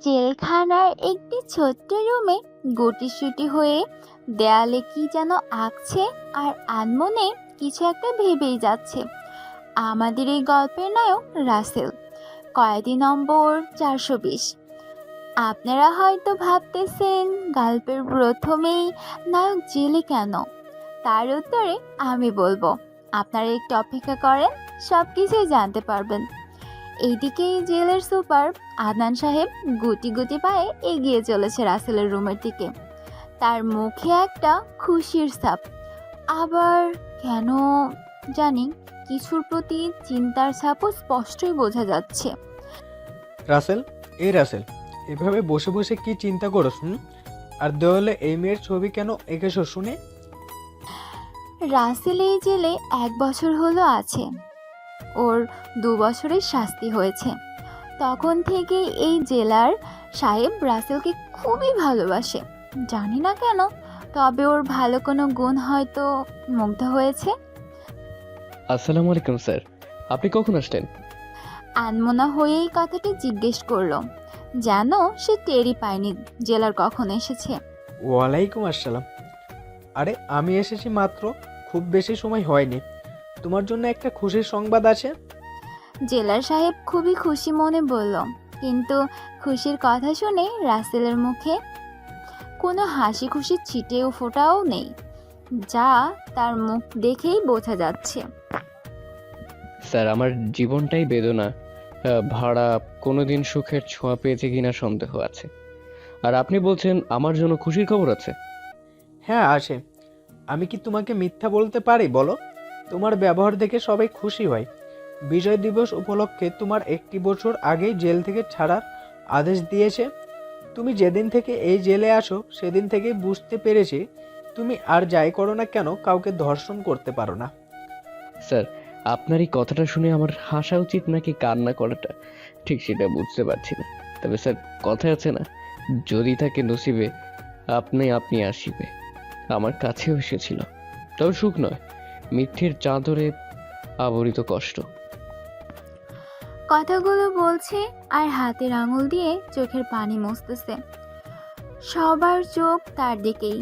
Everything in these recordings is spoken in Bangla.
জেলখানার একটি ছোট্ট রুমে গুটিসুটি হয়ে দেয়ালে কি যেন আঁকছে আর আনমনে কিছু একটা ভেবেই যাচ্ছে। আমাদের এই গল্পের নায়ক রাসেল, কয়েদি নম্বর 420। আপনারা হয়তো ভাবতেছেন গল্পের প্রথমেই নায়ক জেলে কেন? তার উত্তরে আমি বলবো। আপনারা একটু অপেক্ষা করেন, সব কিছুই জানতে পারবেন। এইদিকে জেলের সুপার আদনান সাহেব গুটি গুটি পায়ে এগিয়ে চলেছে রাসেলের রুমের দিকে। তার মুখে একটা খুশির ছাপ, আবার কেন জানি কিছুর প্রতি চিন্তার ছাপও স্পষ্টই বোঝা যাচ্ছে। রাসেল, এই রাসেল, এভাবে বসে বসে কি চিন্তা করস? আর দেওয়ালে এই মেয়ের ছবি কেন এঁকেছ শুনে? রাসেল এই জেলে 1 বছর হলো আছে। ওর 2 বছরের শাস্তি হয়েছে। তখন থেকে এই জেলার সাহেব রাসেলকে খুবই ভালোবাসে, জানি না কেন, তবে ওর ভালো কোনো গুণ হয়তো মুগ্ধ হয়েছে। আসসালামু আলাইকুম স্যার, আপনি কখন আসলেন? আনমনা হয়েই কথাটা জিজ্ঞেস করলো, যেন সে টেরই পায়নি জেলার কখন এসেছে। ওয়ালাইকুম আসসালাম। আরে আমি এসেছি মাত্র, খুব বেশি সময় হয়নি। তোমার জন্য একটা খুশির সংবাদ আছে। জেলার সাহেব খুবই খুশি মনে বলল, কিন্তু খুশির কথা শুনে রাসেলের মুখে কোনো হাসি খুশির ছিটেও ফোটাও নেই, যা তার মুখ দেখেই বোঝা যাচ্ছে। স্যার, আমার জীবনটাই বেদনা ভাড়া, কোনোদিন সুখের ছোঁয়া পেয়েছে কিনা সন্দেহ আছে। আর আপনি বলছেন আমার জন্য খুশির খবর আছে? হ্যাঁ আছে। আমি কি তোমাকে মিথ্যা বলতে পারি বলো? তোমার ব্যবহার দেখে সবাই খুশি হয়। বিজয় দিবস উপলক্ষে তোমার 1 বছর আগেই জেল থেকে ছাড়ার আদেশ দিয়েছে। তুমি যেদিন থেকে এই জেলে আসো সেদিন থেকেই বুঝতে পেরেছি তুমি আর যাই করো না কেন কাউকে ধর্ষণ করতে পারো না। স্যার, আপনার এই কথাটা শুনে আমার হাসা উচিত নাকি কান্না করাটা ঠিক সেটা বুঝতে পারছি না। তবে স্যার, কথা আছে না, যদি থাকে নসিবে আপনি আপনি আসিবে। আমার কাছেও এসেছিল, তবে সুখ নয়, মিথ্যের চাদরে আবরিত কষ্ট। কথাগুলো বলছে আর হাতের আঙুল দিয়ে চোখের পানি মুছতেছে। সবার চোখ তার দিকেই,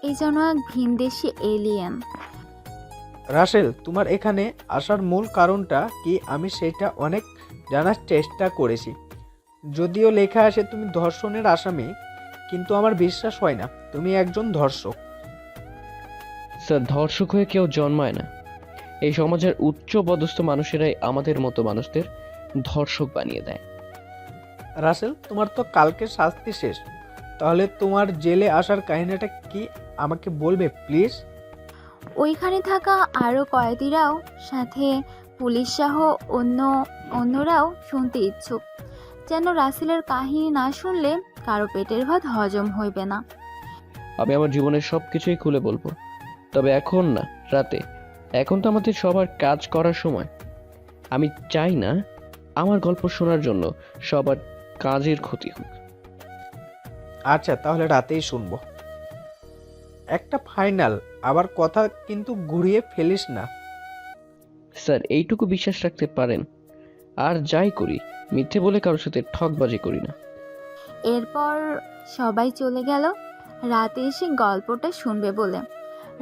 এই যেন এক ভিনদেশি এলিয়েন। রাসেল, তোমার এখানে আসার মূল কারণটা কি আমি সেটা অনেক জানার চেষ্টা করেছি। যদিও লেখা আসে তুমি ধর্ষণের আসামি, কিন্তু আমার বিশ্বাস হয় না তুমি একজন ধর্ষক। স্যার, ধর্ষক হয়ে কেউ জন্মায় না। এই সমাজের উচ্চ পদস্থ মানুষেরাই আমাদের মতো মানুষদের ধর্ষক বানিয়ে দেয়। রাসেল, তোমার তো কালকে শাস্তি শেষ, তাহলে তোমার জেলে আসার কাহিনীটা কি আমাকে বলবে প্লিজ? ওইখানে থাকা আরও কয়েদিরাও, সাথে পুলিশ সহ অন্যরাও শুনতে ইচ্ছুক, যেন রাসেলের কাহিনী না শুনলে কারো পেটের ভাত হজম হইবে না। আমি আমার জীবনের সবকিছুই খুলে বলবো, তবে এখন না, রাতে। এখন তো আমাদের সবার কাজ করার সময়। আমি চাই না আমার গল্প শোনার জন্য সবার কাজের ক্ষতি হোক। আচ্ছা, তাহলে রাতেই শুনবো। একটা ফাইনাল, আবার কথা কিন্তু ঘুরিয়ে ফেলিস না। স্যার, এইটুকু বিশ্বাস রাখতে পারেন, আর যাই করি মিথ্যে বলে কারোর সাথে ঠকবাজি করি না। এরপর সবাই চলে গেল রাতে এসে গল্পটা শুনবে বলে।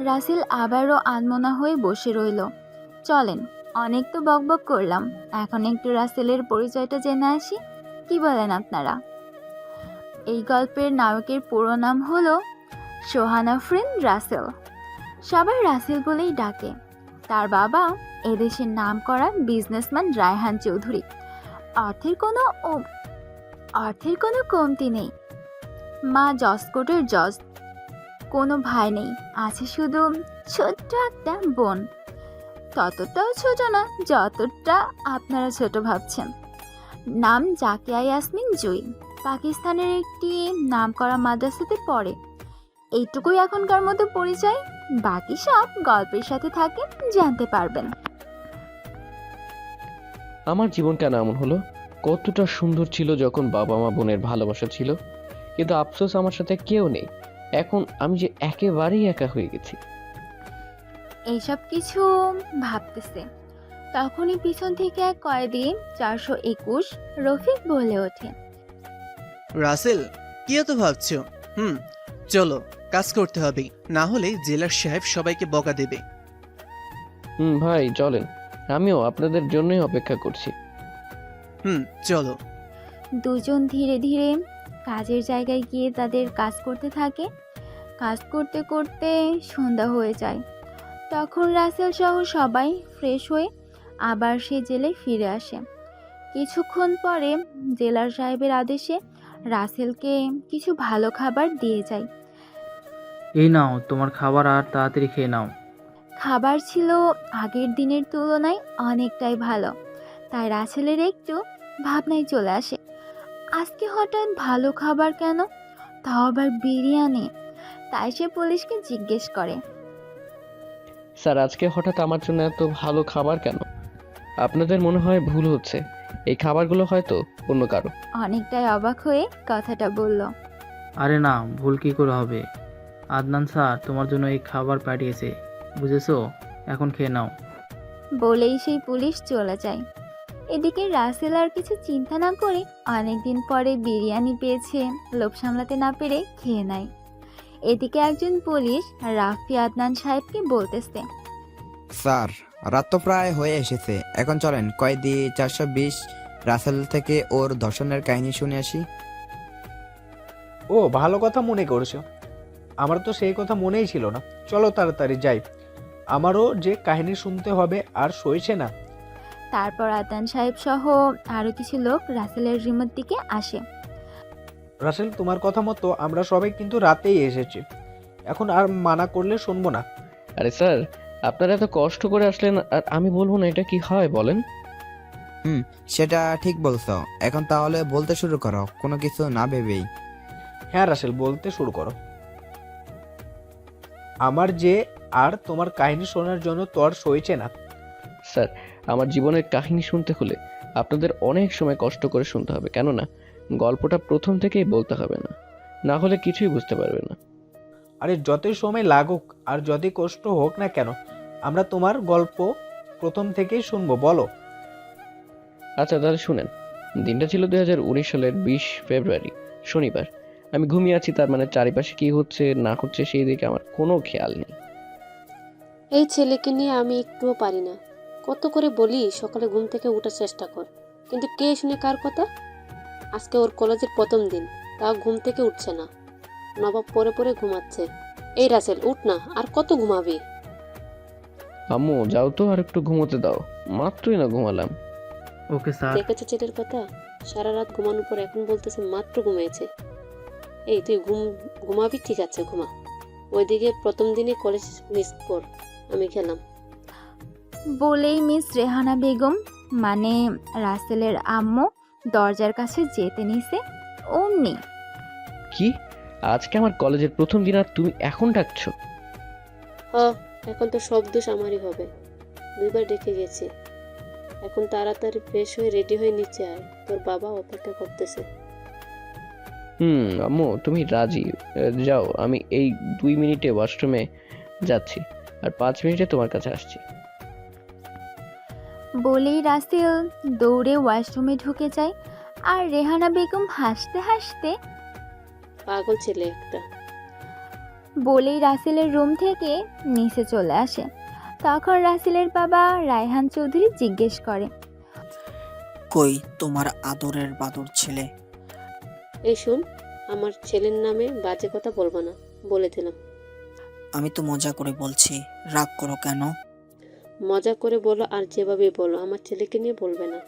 রাসেল আবারও আনমনা হয়ে বসে রইল। চলেন, অনেক তো বকবক করলাম, এখন একটু রাসেলের পরিচয়টা জেনে আসি। কি বলেন আপনারা? এই গল্পের নায়কের পুরো নাম হলো সোহান আফরিন রাসেল। সবাই রাসেল বলেই ডাকে। তার বাবা এদেশের নামকরা বিজনেসম্যান রায়হান চৌধুরী। অর্থের কোনো অর্থের কোনো কমতি নেই। মা জসকোটের জজ। কোনো ভাই নেই, আছে শুধু ছোট্ট একটা বোন। ততটাও ছোট না যতটা আপনারা ছোট ভাবছেন। নাম জাকিয়া ইয়াসমিন জুই। পাকিস্তানের একটি নামকরা মাদ্রাসাতে পড়ে। এইটুকুই এখনকার মতো পরিচয়, বাকি সব গল্পের সাথে থাকে, জানতে পারবেন। আমার জীবন কেন এমন হলো? কতটা সুন্দর ছিল যখন বাবা মা বোনের ভালোবাসা ছিল, কিন্তু আফসোস আমার সাথে কেউ নেই। এখন আমি যে একেবারেই একা হয়ে গেছি। এইসব কিছু ভাবতেছে, তখনই পিছন থেকে এক কয়েদি 421 রফিক বলে ওঠে, রাসেল, কি এত ভাবছো? চলো, কাজ করতে হবে, না হলে জেলার সাহেব সবাইকে বকা দেবে। ভাই চলেন, আমিও আপনাদের জন্যই অপেক্ষা করছি। চলো। দুজন ধীরে ধীরে কাজের জায়গায় গিয়ে তাদের কাজ করতে থাকে। কাজ করতে করতে সন্ধ্যা হয়ে যায়। তখন রাসেল সহ সবাই ফ্রেশ হয়ে আবার সে জেলে ফিরে আসে। কিছুক্ষণ পরে জেলার সাহেবের আদেশে রাসেলকে কিছু ভালো খাবার দিয়ে যায়। এই নাও তোমার খাবার, আর তাড়াতাড়ি খেয়ে নাও। খাবার ছিল আগের দিনের তুলনায় অনেকটাই ভালো, তাই রাসেলের একটু ভাবনায় চলে আসে, আজকে হঠাৎ ভালো খাবার কেন, তাও আবার বিরিয়ানি। তাই সে পুলিশকে জিজ্ঞেস করে। স্যার, আজকে হঠাৎ আমার জন্য এত ভালো খাবার কেন? আপনাদের মনে হয় ভুল হচ্ছে, এই খাবারগুলো হয়তো অন্য কারো। অনেকটাই অবাক হয়ে কথাটা বলল। আরে না, ভুল কি করে হবে? আদনান স্যার তোমার জন্য এই খাবার পাঠিয়েছে, বুঝেছো? এখন খেয়ে নাও। বলেই সেই পুলিশ চলে যায়। এদিকে রাসেল আর কিছু চিন্তা না করে অনেকদিন পরে বিরিয়ানি পেয়েছে, লোভ সামলাতে না পেরে খেয়ে নেয়। এদিকে একজন পুলিশ রাফি আদনান সাহেবকে বলতেছে, স্যার, রাত তো প্রায় হয়ে এসেছে, এখন চলেন কয়েদি 420 রাসেল থেকে ওর ধর্ষণের কাহিনী শুনে আসি। ও, ভালো কথা মনে করছো। আমার তো সেই কথা মনেই ছিল না। চলো তাড়াতাড়ি যাই, আমারও যে কাহিনী শুনতে হবে আর সইছে না। তারপর আদনান সাহেব সহ আরও কিছু লোক রাসেলের রুমের দিকে আসে। রাসেল, তোমার কথা মতো আমরা সবাই কিন্তু রাতেই এসেছি, এখন আর মানা করলে শুনবো না। আরে স্যার, আপনারা এত কষ্ট করে আসলেন আর আমি বলবো না, এটা কি হয় বলেন? সেটা ঠিক বলছো। এখন তাহলে বলতে শুরু করো, কোনো কিছু না ভেবেই। হ্যাঁ রাসেল, বলতে শুরু করো। আমার যে আর তোমার কাহিনী শোনার জন্য তোর সইছে না। স্যার, আমার জীবনের কাহিনী শুনতে হলে আপনাদের অনেক সময় কষ্ট করে শুনতে হবে, কেননা গল্পটা প্রথম থেকেই বলতে হবে না, না হলে কিছুই বুঝতে পারবে না। আরে যতই সময় লাগুক আর যতই কষ্ট হোক না কেন, আমরা তোমার গল্প প্রথম থেকেই শুনবো, বলো। আচ্ছা তাহলে শুনেন। দিনটা ছিল 2019 সালের 20 ফেব্রুয়ারি, শনিবার। আমি ঘুমিয়ে আছি, তার মানে চারিপাশে কি হচ্ছে না হচ্ছে সেই দিকে আমার কোনো খেয়াল নেই। এই ছেলেকে নিয়ে আমি একটুও পারি না। কত করে বলি সকালে ঘুম থেকে ওঠার চেষ্টা কর, কিন্তু কে শুনে কার কথা। আজকে ওর কলেজের প্রথম দিন, তাও ঘুম থেকে উঠছে না, নবাব পরে পরে ঘুমাচ্ছে। এই রাসেল, উঠ না, আর কত ঘুমাবি? আম্মু যাও তো, আর একটু ঘুমোতে দাও, মাত্রই না ঘুমালাম। Okay sir. দেখেছো ছেলের কথা, সারা রাত ঘুমানোর পর এখন বলতেছে মাত্র ঘুমিয়েছে। এই তুই ঘুমাবি, ঠিক আছে ঘুমা। ওইদিকে প্রথম দিনে কলেজ মিস কর, আমি গেলাম। বলেই মিস রেহানা বেগম মানে রাসেলের আম্মু দরজার কাছে যেতে নিছে, অমনি কি, আজকে আমার কলেজের প্রথম দিন আর তুমি এখন ডাকছো? এখন তো সব দোষ আমারই হবে, 2বার ডেকে গেছি। এখন তাড়াতাড়ি ফ্রেশ হয়ে রেডি হয়ে নিচে আয়, তোর বাবা অপেক্ষা করতেছে। আম্মু তুমি রাজি? যাও, আমি এই 2 মিনিটে ওয়াশরুমে যাচ্ছি, আর 5 মিনিটে তোমার কাছে আসছি। বলেই রাসেল দৌড়ে ওয়াশরুমে ঢুকে যায়। আর রেহানা বেগম হাসতে হাসতে পাগল ছেলে একটা। বলেই রাসেলের রুম থেকে নিচে চলে আসে। তখন রাসেলের বাবা রায়হান চৌধুরী জিজ্ঞেস করে, কই তোমার আদরের বাদর ছেলে? এই শোন, আমার ছেলের নামে বাজে কথা বলবা না, বলে দিলাম। আমি তো মজা করে বলছি, রাগ করো কেন? মজা করে বলো আর যেভাবে বলো, আমার ছেলেকে নিয়ে বলবে না।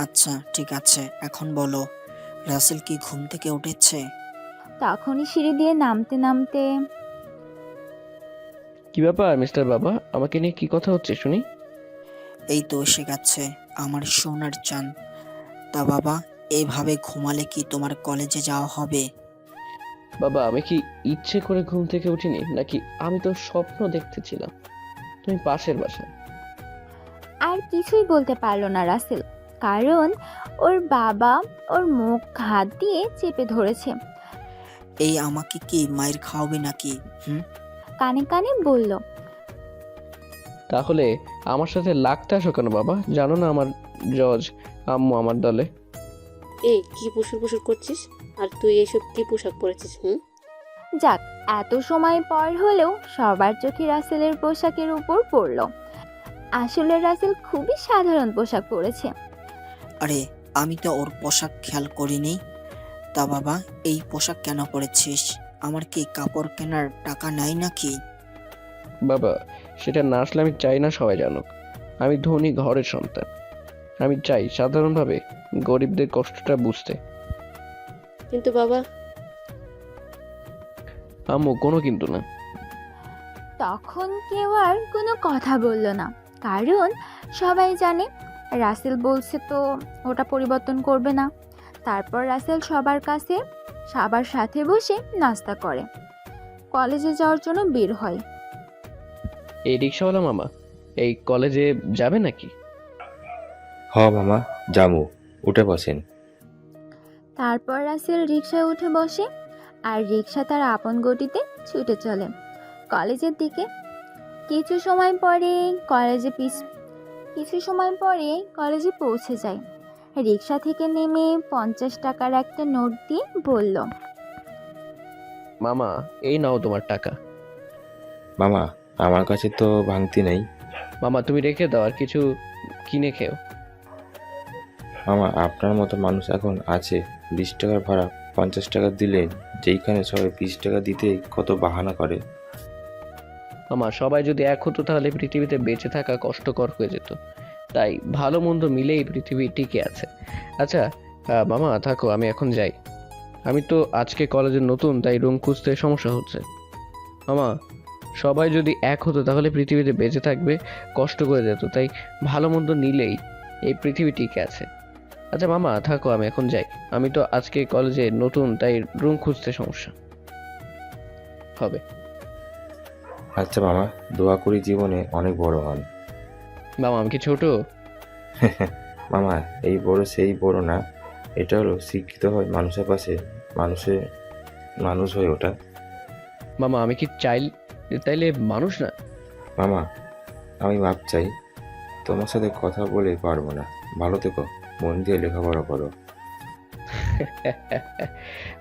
আচ্ছা ঠিক আছে, এখন বলো, রাসেল কি ঘুম থেকে উঠেছে? তখনই সিঁড়ি দিয়ে নামতে নামতে, কি ব্যাপার মিস্টার বাবা, আমাকে নিয়ে কি কথা হচ্ছে শুনি? এই তো এসে গেছে আমার সোনার চান। তা বাবা, এইভাবে ঘুমালে কি তোমার কলেজে যাওয়া হবে? বাবা, আমি কি ইচ্ছে করে ঘুম থেকে উঠিনি, নাকি আমি তো স্বপ্ন দেখতেছিলাম তুমি পাশের বাসায়? আর কিছুই বলতে পারলো না রাসেল, কারণ ওর বাবা ওর মুখ হাত দিয়ে চেপে ধরেছে। এই আমাকে কি মায়ের খাওয়াবে নাকি? কানে কানে বলল, তাহলে আমার সাথে লাগতে আসো কেন বাবা? জানো না আমার জজ আম্মু আমার দলে। এই কি পুসুর পুসুর করছিস? আর তুই এসব কি পোশাক পরেছিস? যাক, এত সময় পর হলেও সবার চোখে রাসেলের পোশাকের উপর পড়ল। আসলে রাসেল খুবই সাধারণ পোশাক পরেছে। আরে আমি তো ওর পোশাক খেয়াল করিনি। তা বাবা, এই পোশাক কেন পরেছিস? আমার কি কাপড় কেনার টাকা নাই নাকি? বাবা, সেটা না আসলে আমি চাই না সবাই জানুক আমি ধনী ঘরের সন্তান। আমি চাই সাধারণভাবে গরিবদের কষ্টটা বুঝতে। কিন্তু বাবা, আম্মু, কোনো কিন্তু না। তখন কেউ আর কোনো কথা বলল না, কারণ সবাই জানে রাসেল বলছে তো ওটা পরিবর্তন করবে না। তারপর রাসেল সবার সাথে বসে নাস্তা করে কলেজে যাওয়ার জন্য বের হয়। এই রিক্সাওয়ালা মামা এই কলেজে যাবে নাকি? হ মামা, জামু, উঠে বসেন। তারপর রাসেল রিকশায় উঠে বসে আর রিকশা তার আপন গতিতে ছুটে চলে কলেজের দিকে। কিছু সময় পরে কলেজে পৌঁছে যায়। রিকশা থেকে নেমে 50 টাকার একটা নোট দিয়ে বলল, মামা, এই নাও তোমার টাকা। মামা, আমার কাছে তো ভাঙতি নাই। মামা, তুমি রেখে দাও, আর কিছু কিনে খেও। মামা, আপনার মতো মানুষ এখন আছে? 20 টাকার ভাড়া 50 টাকা দিলে যেইখানে সবাই 20 টাকা দিতে কত বাহানা করে। মামা, সবাই যদি এক হতো তাহলে পৃথিবীতে বেঁচে থাকা কষ্টকর হয়ে যেত। তাই ভালো মন্দ মিলেই পৃথিবী টিকে আছে। আচ্ছা মামা থাকো, আমি এখন যাই। আমি তো আজকে কলেজে নতুন, তাই রুম খুঁজতে সমস্যা হচ্ছে। মামা, সবাই যদি এক হতো তাহলে পৃথিবীতে বেঁচে থাকবে কষ্ট করে যেত। তাই ভালো মন্দ নিলেই এই পৃথিবী টিকে আছে। আচ্ছা মামা থাকো, আমি এখন যাই। আমি তো আজকে কলেজে নতুন, তাই রুম খুঁজতে সমস্যা হবে। আচ্ছা মামা, দোয়া করি জীবনে অনেক বড় হন। মামা, আমি কি ছোট? মামা, এই বড় সেই বড় না, এটা হলো শিক্ষিত হয় মানুষের পাশে মানুষ হয়ে ওঠা। মামা, আমি কি তাইলে মানুষ না? মামা, আমি মাপ চাই, তোমার সাথে কথা বলে পারবো না। ভালো থেকো, মন দিয়ে লেখাপড়া করো।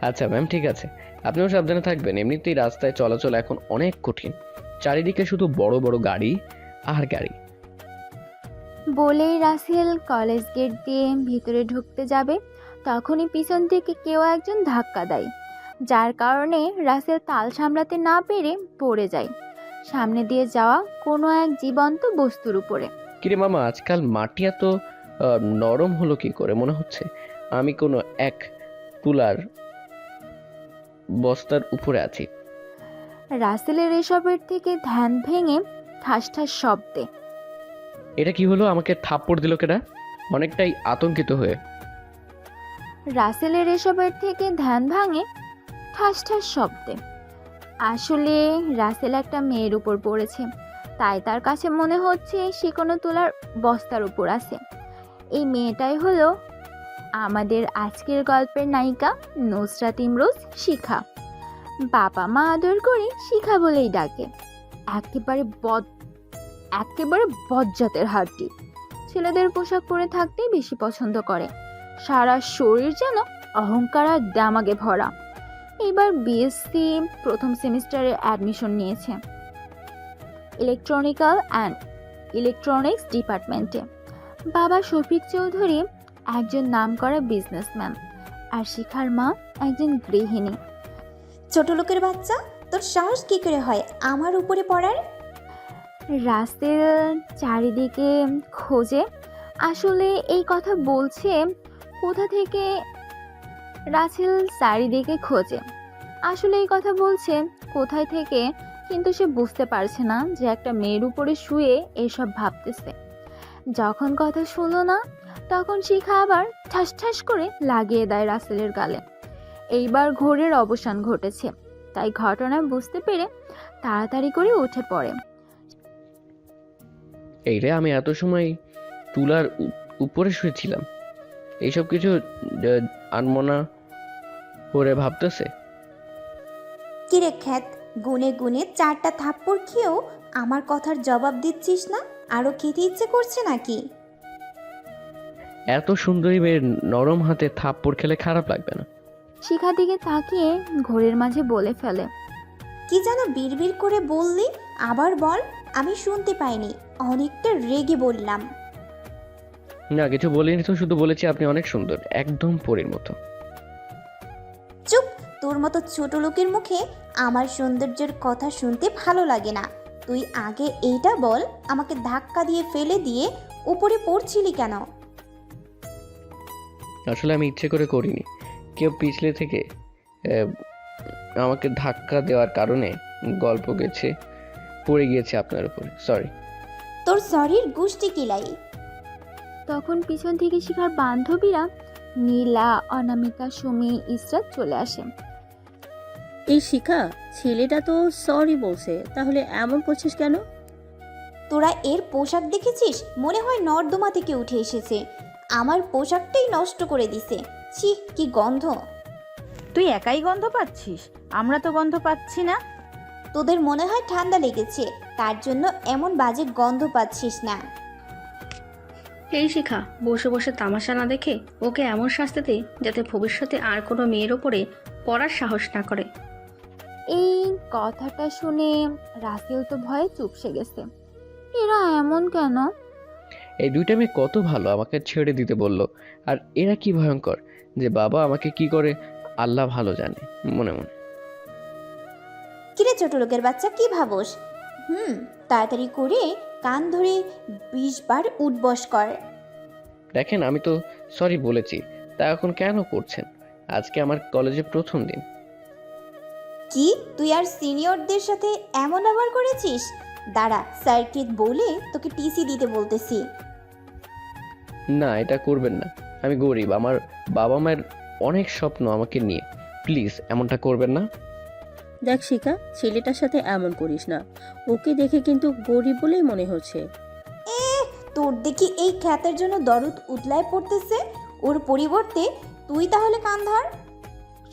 আচ্ছা ম্যাম, ঠিক আছে। আপনিও সাবধানে থাকবেন। এমনিতেই রাস্তায় চলাচল এখন অনেক কঠিন, চারিদিকে শুধু বড় বড় গাড়ি আর গাড়ি। বলেই রাসেল কলেজ গেট দিয়ে ভিতরে ঢুকতে যাবে, তখনই পিছন থেকে কেউ একজন ধাক্কা দেয়, যার কারণে রাসেল তাল সামলাতে না পেরে পড়ে যায় সামনে দিয়ে যাওয়া কোনো এক জীবন্ত বস্তুর উপরে। কিরে মামা, আজকাল মাটি এত নরম হলো কি করে? মনে হচ্ছে আমি কোনো এক তুলার বস্তার উপরে আছি। রাসেলের এসবের থেকে ধ্যান ভেঙে ঠাস ঠাস শব্দে। এটা কি হলো? আমাকে থাপ্পড় দিল কেডা? অনেকটাই আতঙ্কিত হয়ে। রাসেলের এসবের থেকে ধ্যান ভাঙে ঠাস ঠাস শব্দে। আসলে রাসেল একটা মেয়ের উপর পড়েছে, তাই তার কাছে মনে হচ্ছে সে কোনো তুলার বস্তার উপর আছে। এই মেয়েটাই হলো আমাদের আজকের গল্পের নায়িকা নুসরাত ইমরোজ শিখা। বাবা মা আদর করে শিখা বলেই ডাকে। একেবারে বজ্জাতের হাড্ডি। ছেলেদের পোশাক পরে থাকতেই বেশি পছন্দ করে। সারা শরীর যেন অহংকার আর দামাগে ভরা। এবার বিএসসি প্রথম সেমিস্টারে অ্যাডমিশন নিয়েছে ইলেকট্রনিক্যাল অ্যান্ড ইলেকট্রনিক্স ডিপার্টমেন্টে। বাবা শফিক চৌধুরী একজন নামকরা বিজনেসম্যান, আর শিখার মা একজন গৃহিণী। ছোট লোকের বাচ্চা, তোর সাহস কি করে হয় আমার উপরে পড়ার? রাসেল চারিদিকে খোঁজে। আসলে এই কথা বলছে কোথা থেকে? রাসেল চারিদিকে খোঁজে আসলে এই কথা বলছে কোথায় থেকে, কিন্তু সে বুঝতে পারছে না যে একটা মেয়ের উপরে শুয়ে এসব ভাবতেছে। যখন কথা শুনলো না, তখন শিখা আবার ঠাস ঠাস করে লাগিয়ে দেয় রাসেলের গালে। এইবার ঘোরের অবসান ঘটেছে, তাই ঘটনা বুঝতে পেরে তাড়াতাড়ি করে উঠে পড়ে। এই রে, আমি এত সময় তুলার উপরে শুয়েছিলাম। এইসব কিছু আনমনা করে ভাবতেছে। কিরে খ্যাত, গুনে গুনে 4টা থাপ্পড় খেয়েও আমার কথার জবাব দিচ্ছিস না? আরো খেতে ইচ্ছে করছে নাকি? এত সুন্দরী মেয়ের নরম হাতে থাপ্পড় খেলে খারাপ লাগবে না? শিখা দিকে তাকিয়ে ঘোরের মাঝে বলে ফেলে, কি যেন বিড়বিড় করে বললি, আবার বল। আমি শুনতে পাইনি, অনেকটা রেগে বললাম। না কিছু বলিনি তো, শুধু বলেছি আপনি অনেক সুন্দর, একদম পরীর মতো। চুপ, তোর মতো ছোট লোকের মুখে আমার সৌন্দর্যের কথা শুনতে ভালো লাগে না। তুই আগে এইটা বল, আমাকে ধাক্কা দিয়ে ফেলে দিয়ে উপরে পড়ছিলি কেন? আসলে আমি ইচ্ছে করে করিনি, কেউ পিছলে থেকে আহ, আমাকে ধাক্কা দেওয়ার কারণে গল্প গেছে, পড়ে গিয়েছে আপনার উপরে, সরি। তোর সরির গুষ্টি কিলাই। তখন পিছন থেকে শিখার বান্ধবীরা নীলা, অনামিকা, সুমি, ইসরাত চলে আসে। এই শিখা, ছেলেটা তো সরি বলছে, তাহলে এমন করছিস কেন? তোরা এর পোশাক দেখেছিস? মনে হয় নর্দমা থেকে উঠে এসেছে। আমার পোশাকটাই নষ্ট করে দিছে। ছি, কি গন্ধ! তুই একাই গন্ধ পাচ্ছিস, আমরা তো গন্ধ পাচ্ছি না। তোদের মনে হয় ঠান্ডা লেগেছে, তার জন্য এমন বাজে গন্ধ পাচ্ছিস না। এই শিখা, বসে বসে তামাশা না দেখে ওকে এমন শাস্তি দে যাতে ভবিষ্যতে আর কোনো মেয়ের ওপরে পড়ার সাহস না করে। এই কথাটা শুনে রাসেল তো ভয়ে চুপসে গেছে। এরা এমন কেন? এই দুইটা মেয়ে কত ভালো, আমাকে ছেড়ে দিতে বলল, আর এরা কি ভয়ঙ্কর যে বাবা আমাকে কি করে আল্লাহ ভালো জানে। মনে মনে কিরে ছোট লোকের বাচ্চা, কি ভাবস? তাড়াতাড়ি করে কান ধরে 20 বার উঠবস কর। দেখেন, আমি তো সরি বলেছি, তা এখন কেন করছেন? আজকে আমার কলেজে প্রথম দিন। কি তুই আর সিনিয়রদের সাথে এমন ব্যবহার করেছিস? দাঁড়া, স্যারকে বলে তোকে টিসি দিতে বলতেছি। না, এটা করবেন না, আমি গরিব, আমার বাবা মায়ের অনেক স্বপ্ন আমাকে নিয়ে, প্লিজ এমনটা করবেন না। দেখ শিখা, ছেলেটার সাথে এমন করিস না, ওকে দেখে কিন্তু গরিব বলেই মনে হচ্ছে। তোর দেখি এই খ্যাতের জন্য দরদ উতলায় পড়তেছে, ওর পরিবর্তে তুই তাহলে কান ধর।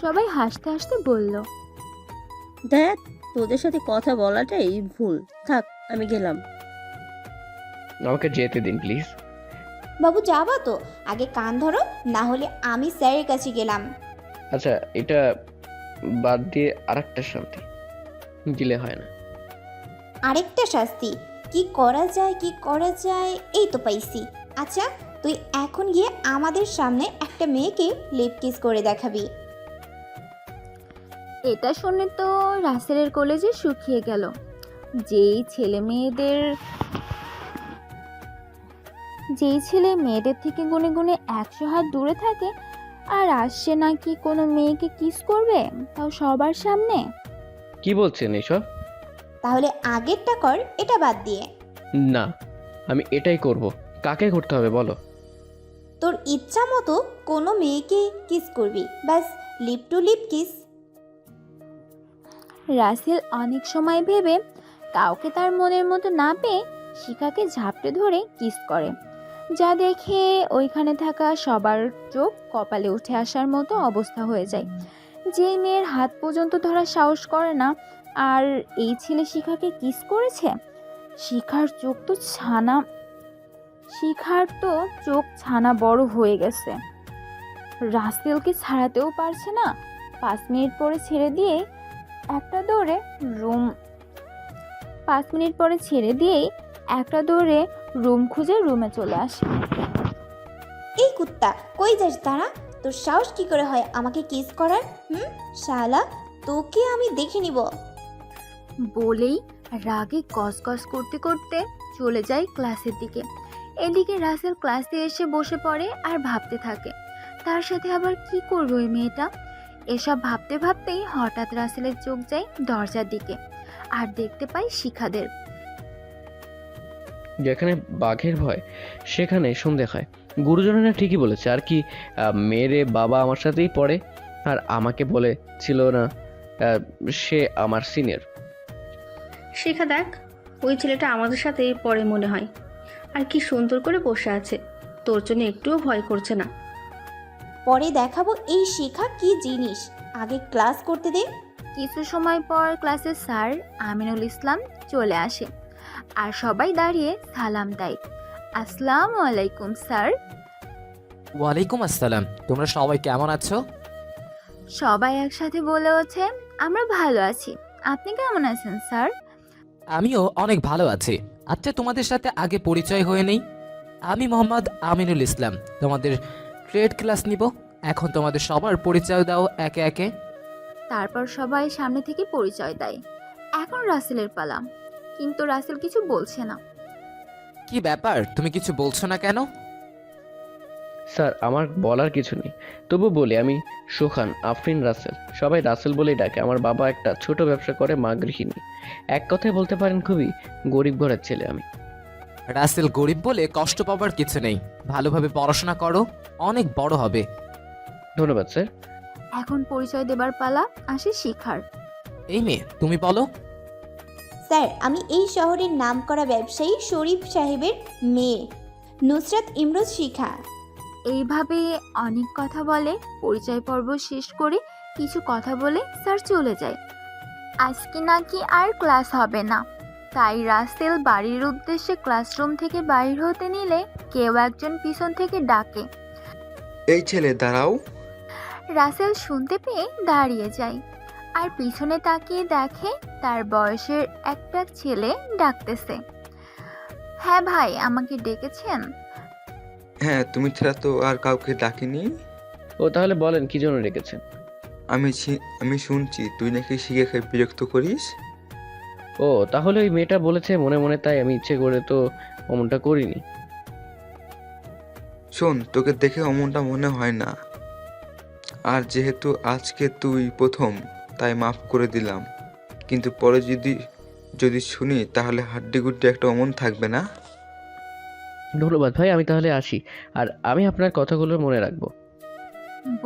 সবাই হাসতে হাসতে বলল, দেখ, তোদের সাথে কথা বলাটাই ভুল, থাক আমি গেলাম। আমাকে যেতে দিন প্লিজ। বাবু যাবা তো? আগে কান ধরো, না হলে আমি স্যারের কাছে গেলাম। আচ্ছা, এটা বাদ দিয়ে আরেকটা শান্তি দিলে হয় না? আরেকটা শাস্তি? কি করা যায়, কি করা যায়, এই তো পাইছি। আচ্ছা, তুই এখন গিয়ে আমাদের সামনে একটা মেয়েকে লিপ কিস করে দেখাবি। এটা শুনে তো রাসেলের কলেজে শুকিয়ে গেল। যেই ছেলে মেয়েদের থেকে গুনে গুনে 100 হাত দূরে থাকে, আর আসছে নাকি কোনো মেয়েকে কিস করবে, তাও সবার সামনে। কি বলছেন এসব? তাহলে আগেরটা কর, এটা বাদ দিয়ে। না, আমি এটাই করব। কাকে করতে হবে বলো? তোর ইচ্ছা মতো কোনো মেয়েকে কিস করবি, ব্যাস, lip to lip kiss. Russell অনেক সময় ভেবে কাউকে তার মনের মতো না পেয়ে শিখাকে ঝাপটে ধরে কিস করে, যা দেখে ওইখানে থাকা সবার চোখ কপালে উঠে আসার মতো অবস্থা হয়ে যায়। যে মেয়ের হাত পর্যন্ত ধরার সাহস করে না, আর এই ছেলে শিখাকে কিস করেছে। শিখার তো চোখ ছানা বড় হয়ে গেছে। রাসেলকে ছাড়াতেও পারছে না। 5 মিনিট পরে ছেড়ে দিয়ে একটা দৌড়ে রুম খুঁজে রুমে চলে আসে। এই কুত্তা, কই যাস দাঁড়া? তোর সাহস কি করে হয় আমাকে কিস করার? শালা, তোকে আমি দেখে নিব। বলেই রাগে গসগস করতে করতে চলে যায় ক্লাসের দিকে। এদিকে রাসেল ক্লাসে এসে বসে পড়ে আর ভাবতে থাকে তার সাথে আবার কি করবে ওই মেয়েটা। এসব ভাবতে ভাবতেই হঠাৎ রাসেলের চোখ যায় দরজার দিকে, আর দেখতে পায় শিখাদের। যেখানে বাঘের ভয় সেখানে সন্ধে খায়। গুরুজনেরা ঠিকই বলেছে, আর কি মেয়েরে বাবা আমার সাথেই পড়ে, আর আমাকে বলেছিল না সে আমার সিনিয়র। শিখা দেখ, ওই ছেলেটা আমাদের সাথেই পড়ে মনে হয়, আর কি সুন্দর করে বসে আছে, তোর জন্য একটুও ভয় করছে না। পরে দেখাবো এই শিখা কি জিনিস, আগে ক্লাস করতে দে। কিছু সময় পর ক্লাসের স্যার আমিনুল ইসলাম চলে আসে, আর সবাই দাঁড়িয়ে সালাম দেয়। আসসালামু আলাইকুম স্যার। ওয়ালাইকুম আসসালাম। তোমরা সবাই কেমন আছো? সবাই একসাথে বলে ওঠে, আমরা ভালো আছি। আপনি কেমন আছেন স্যার? আমিও অনেক ভালো আছি। আচ্ছা, তোমাদের সাথে আগে পরিচয় হয়ে নেই। আমি মোহাম্মদ আমিনুল ইসলাম, তোমাদের ট্রেড ক্লাস নিব। এখন তোমাদের সবার পরিচয় দাও একে একে। তারপর সবাই সামনে থেকে পরিচয় দেয়। এখন রাসেলের পালা, কিন্তু রাসেল কিছু বলছে না। কি ব্যাপার, তুমি কিছু বলছো না কেন? স্যার, আমার বলার কিছু নেই, তবু বলি, আমি সুখান আফরিন রাসেল। সবাই রাসেল বলেই ডাকে। আমার বাবা একটা ছোট ব্যবসা করে, মা গৃহিণী। এক কথায় বলতে পারেন খুবই গরিব ঘরের ছেলে আমি। রাসেল গরিব বলে কষ্ট পাবার কিছু নেই। ভালোভাবে পড়াশোনা করো, অনেক বড় হবে। ধন্যবাদ স্যার। এখন পরিচয় দেবার পালা, আসে শিখার। এই মেয়ে, তুমি বলো। স্যার, আমি এই শহরের নামকরা ব্যবসায়ী শরীফ সাহেবের মেয়ে নুসরাত ইমরোজ শিখা। এইভাবে অনেক কথা বলে। পরিচয় পর্ব শেষ করে কিছু কথা বলে স্যার চলে যায়। আজকে নাকি আর ক্লাস হবে না, তাই রাসেল বাড়ির উদ্দেশ্যে ক্লাসরুম থেকে বাইর হতে নিলে কেউ একজন পিছন থেকে ডাকে। এই ছেলে দাঁড়াও। রাসেল শুনতে পেয়ে দাঁড়িয়ে যায়, আর পিছনে তাকিয়ে দেখে তার বয়সের একটা ছেলে ডাকতেছে। হ্যাঁ ভাই, আমাকে ডেকেছেন? হ্যাঁ, তুমি ছাড়া তো আর কাউকে ডাকিনি। ও, তাহলে বলেন কি জন্য রেখেছেন? আমি শুনছি তুই নাকি শিখে বিরক্ত করিস। ও, তাহলে ওই মেয়েটা বলেছে মনে মনে, তাই আমি ইচ্ছে করে তো অমনটা করিনি। শোন, তোকে দেখে অমনটা মনে হয় না, আর যেহেতু আজকে তুই প্রথম, তাই মাফ করে দিলাম। কিন্তু পরে যদি শুনি তাহলে হাড্ডিগুড্ডি একটা অমন থাকবে না। ধন্যবাদ ভাই, আমি তাহলে আসি, আর আমি আপনার কথাগুলো মনে রাখবো।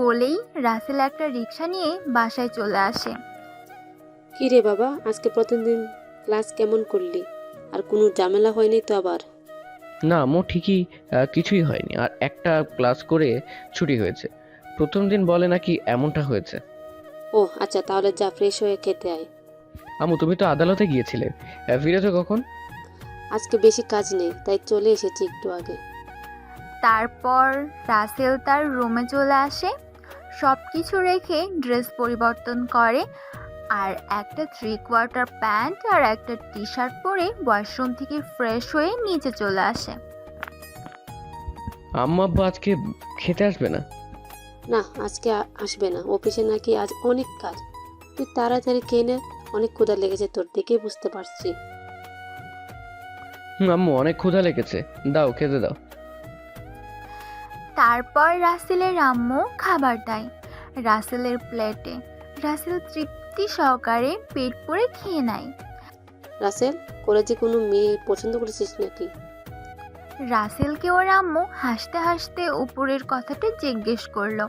বলেই রাসেল একটা রিক্সা নিয়ে বাসায় চলে আসে। কি রে বাবা, আজকে প্রথম দিন ক্লাস কেমন করলি? আর কোনো ঝামেলা হয়নি তো আবার? না ঠিকই, কিছুই হয়নি। আর একটা ক্লাস করে ছুটি হয়েছে। প্রথম দিন বলে নাকি এমনটা হয়েছে। ও আচ্ছা, তাহলে যা, ফ্রেশ হয়ে খেতে আয়। আমু, তুমি তো আদালতে গিয়েছিলে, ফিরেছো কখন? আজকে বেশি কাজ নেই, তাই চলে এসেছি একটু আগে। তারপর রাসেল তার রুমে চলে আসে, সব কিছু রেখে ড্রেস পরিবর্তন করে, আর একটা 3/4 প্যান্ট আর একটা টি শার্ট পরে ওয়াশরুম থেকে ফ্রেশ হয়ে নিচে চলে আসে। আম্মা আব্বা আজকে খেতে আসবে না? না, আজকে আসবে না, অফিসে নাকি আজ অনেক কাজ। তুই তাড়াতাড়ি খেয়ে নে, অনেক ক্ষুধা লেগেছে তোর, দেখেই বুঝতে পারছি। আম্মু, অনেক ক্ষুধা লেগেছে, দাও খেতে দাও। তারপর রাসেলের আম্মু খাবার দেয় রাসেলের প্লেটে। রাসেল তৃপ্তি সহকারে পেট পুরে খেয়ে নেয়। রাসেল, কলেজে কোনো মেয়ে পছন্দ করেছিস নাকি? রাসেলকে ওর আম্মু হাসতে হাসতে উপরের কথাটা জিজ্ঞেস করলো।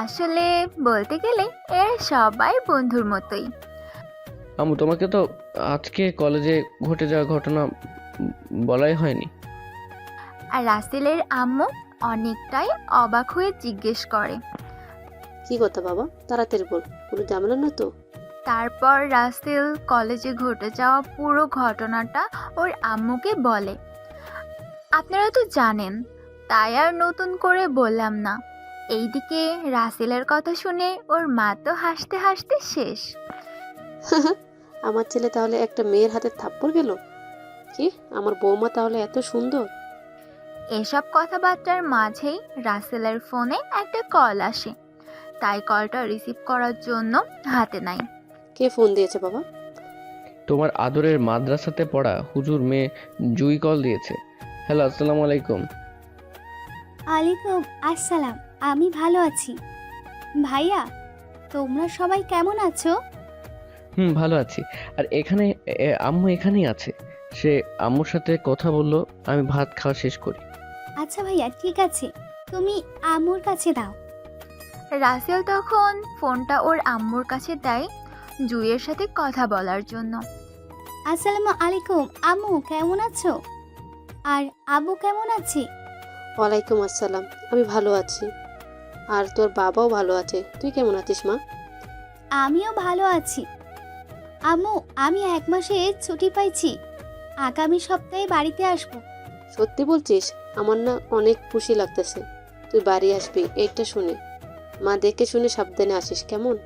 আসলে বলতে গেলে এরা সবাই বন্ধুর মতোই। আম্মু, তোমাকে তো আজকে কলেজে ঘটে যাওয়া ঘটনা বলাই হয়নি। আর রাসেলের আম্মু অনেকটাই অবাক হয়ে জিজ্ঞেস করে, কি কথা বাবা, তাড়াতাড়ি বল, কোনো ঝামেলা না তো? তারপর রাসেল কলেজে ঘটে যাওয়া পুরো ঘটনাটা ওর আম্মুকে বলে। আপনারা তো জানেন, তাই আর নতুন করে বললাম না। এইদিকে রাসেলের কথা শুনে ওর মা তো হাসতে হাসতে শেষ। আমার ছেলে তাহলে একটা মেয়ের হাতে থাপ্পড় গেল? কি, আমার বৌমা তাহলে এত সুন্দর? এসব কথাবার্তার মাঝেই রাসেলের ফোনে একটা কল আসে, তাই কলটা রিসিভ করার জন্য হাতে নেয়। কে ফোন দিয়েছে বাবা? তোমার আদরের মাদ্রাসাতে পড়া হুজুর মেয়ে জুই কল দিয়েছে। হ্যালো, আসসালামু আলাইকুম। আলাইকুম আসসালাম, আমি ভালো আছি। ভাইয়া, তোমরা সবাই কেমন আছো? ভালো আছি। আর এখানে আম্মু এখানেই আছে, সে আম্মুর সাথে কথা বললো, আমি ভাত খাওয়া শেষ করি। আচ্ছা ভাইয়া, ঠিক আছে, তুমি আম্মুর কাছে দাও। রাসেল তখন ফোনটা ওর আম্মুর কাছে দেয় জুইয়ের সাথে কথা বলার জন্য। আসসালামু আলাইকুম আম্মু, কেমন আছো? আর আব্বু কেমন আছে? ওয়ালাইকুম আসসালাম, আমি ভালো আছি। আর তোর বাবাও ভালো আছে। তুই কেমন আছিস মা? আমিও ভালো আছি। আম্মু, আমি 1 মাসের ছুটি পাইছি, আগামী সপ্তাহে বাড়িতে আসবো। সত্যি বলছিস? আমার না অনেক খুশি লাগতেছে তুই বাড়ি আসবি, এইটা শুনে। মা দেখে শুনে সাবধানে আসিস, কেমন?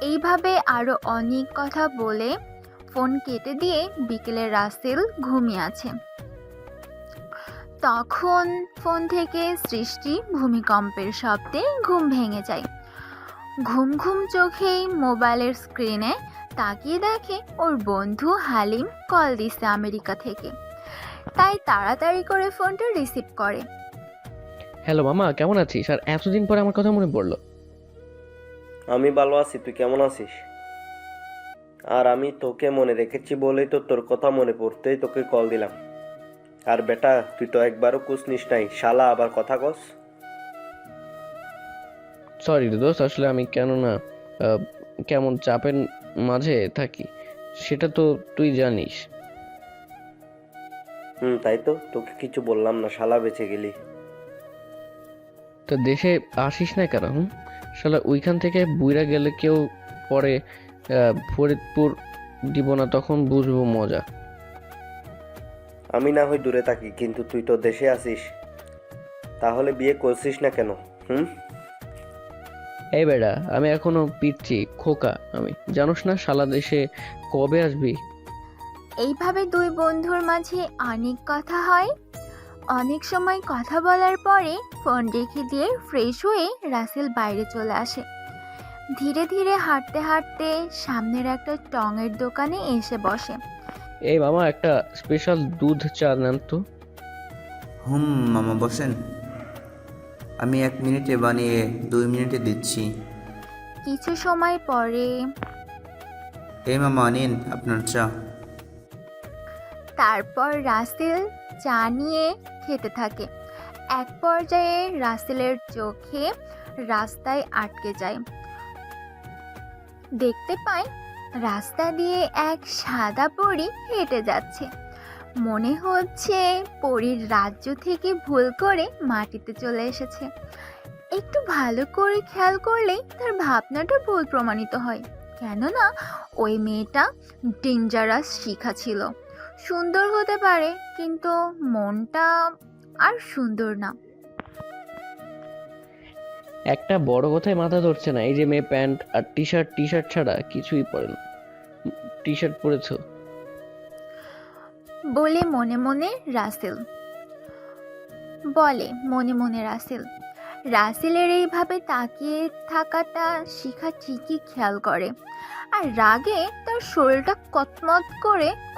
এইভাবে আরো অনেক কথা বলে ফোন কেটে দিয়ে বিকেলে রাসেল ঘুমিয়ে আছে। তখন ফোন থেকে সৃষ্টি ভূমিকম্পের শব্দে ঘুম ভেঙে যায়। ঘুম ঘুম চোখেই মোবাইলের স্ক্রিনে তাকিয়ে দেখে ওর বন্ধু হালিম কল দিছে আমেরিকা থেকে। তাই তাড়াতাড়ি করে ফোনটা রিসিভ করে। হ্যালো মামা, কেমন আছিস? আর এতদিন পরে আমার কথা মনে পড়লো। আমি ভালো আছি, তুই কেমন আছিস? আর আমি তোকে মনে রেখেছি বলেই তো তোর কথা মনে পড়তেই তোকে কল দিলাম। আর বেটা, তুই তো একবারও কুছ নিস নাই, শালা আবার কথা কস। সরি রে দোস্ত, আসলে আমি কেমন চাপের মাঝে থাকি সেটা তো তুই জানিস। তাই তো, তোকে কিছু বললাম না, শালা বেঁচে গেলি। তো দেশে আসিস না কেন? শালা ওইখান থেকে বুইরা গেলে কেউ পরে ফরিদপুর দিব না, তখন বুঝবো মজা। আমি না হয় দূরে থাকি, কিন্তু তুই তো দেশে আসিস, তাহলে বিয়ে করছিস না কেন? এই বেটা, আমি এখনো পিচ্ছি খোকা, আমি জানোস না শালা দেশে কবে আসবি? এইভাবে দুই বন্ধুর মাঝে অনেক কথা হয়। অনেক সময় কথা বলার পরে ফোন রেখে দিয়ে ফ্রেশ হয়ে রাসেল বাইরে চলে আসে। ধীরে ধীরে হাঁটতে হাঁটতে সামনের একটা টঙের দোকানে এসে বসে। এই মামা, একটা স্পেশাল দুধ চা নেন তো। মামা বসেন, আমি 1 মিনিটে বানিয়ে 2 মিনিটে দিচ্ছি। কিছু সময় পরে এই মামা নিন আপনার চা। তারপর রাসেল চা নিয়ে খেতে থাকে। এক পর্যায়ে রাসেলের চোখে রাস্তায় আটকে যায়। দেখতে পায় রাস্তা দিয়ে এক সাদা পরী হেঁটে যাচ্ছে। মনে হচ্ছে পরীর রাজ্য থেকে ভুল করে মাটিতে চলে এসেছে। একটু ভালো করে খেয়াল করলেই তার ভাবনাটা ভুল প্রমাণিত হয়, কেননা ওই মেয়েটা ডেঞ্জারাস শিখা ছিল। সুন্দর হতে পারে, কিন্তু মনটা আর সুন্দর না। একটা বড় কথায় মাথা ধরছে না, এই যে মেয়ে প্যান্ট আর টি শার্ট ছাড়া কিছুই পরে না। টি শার্ট পরেছো বলে মনে মনে রাসেল। রাসেলের এইভাবে তাকিয়ে থাকাটা শিখা ঠিকই খেয়াল করে, আর রাগে তার শরীরটা কটমট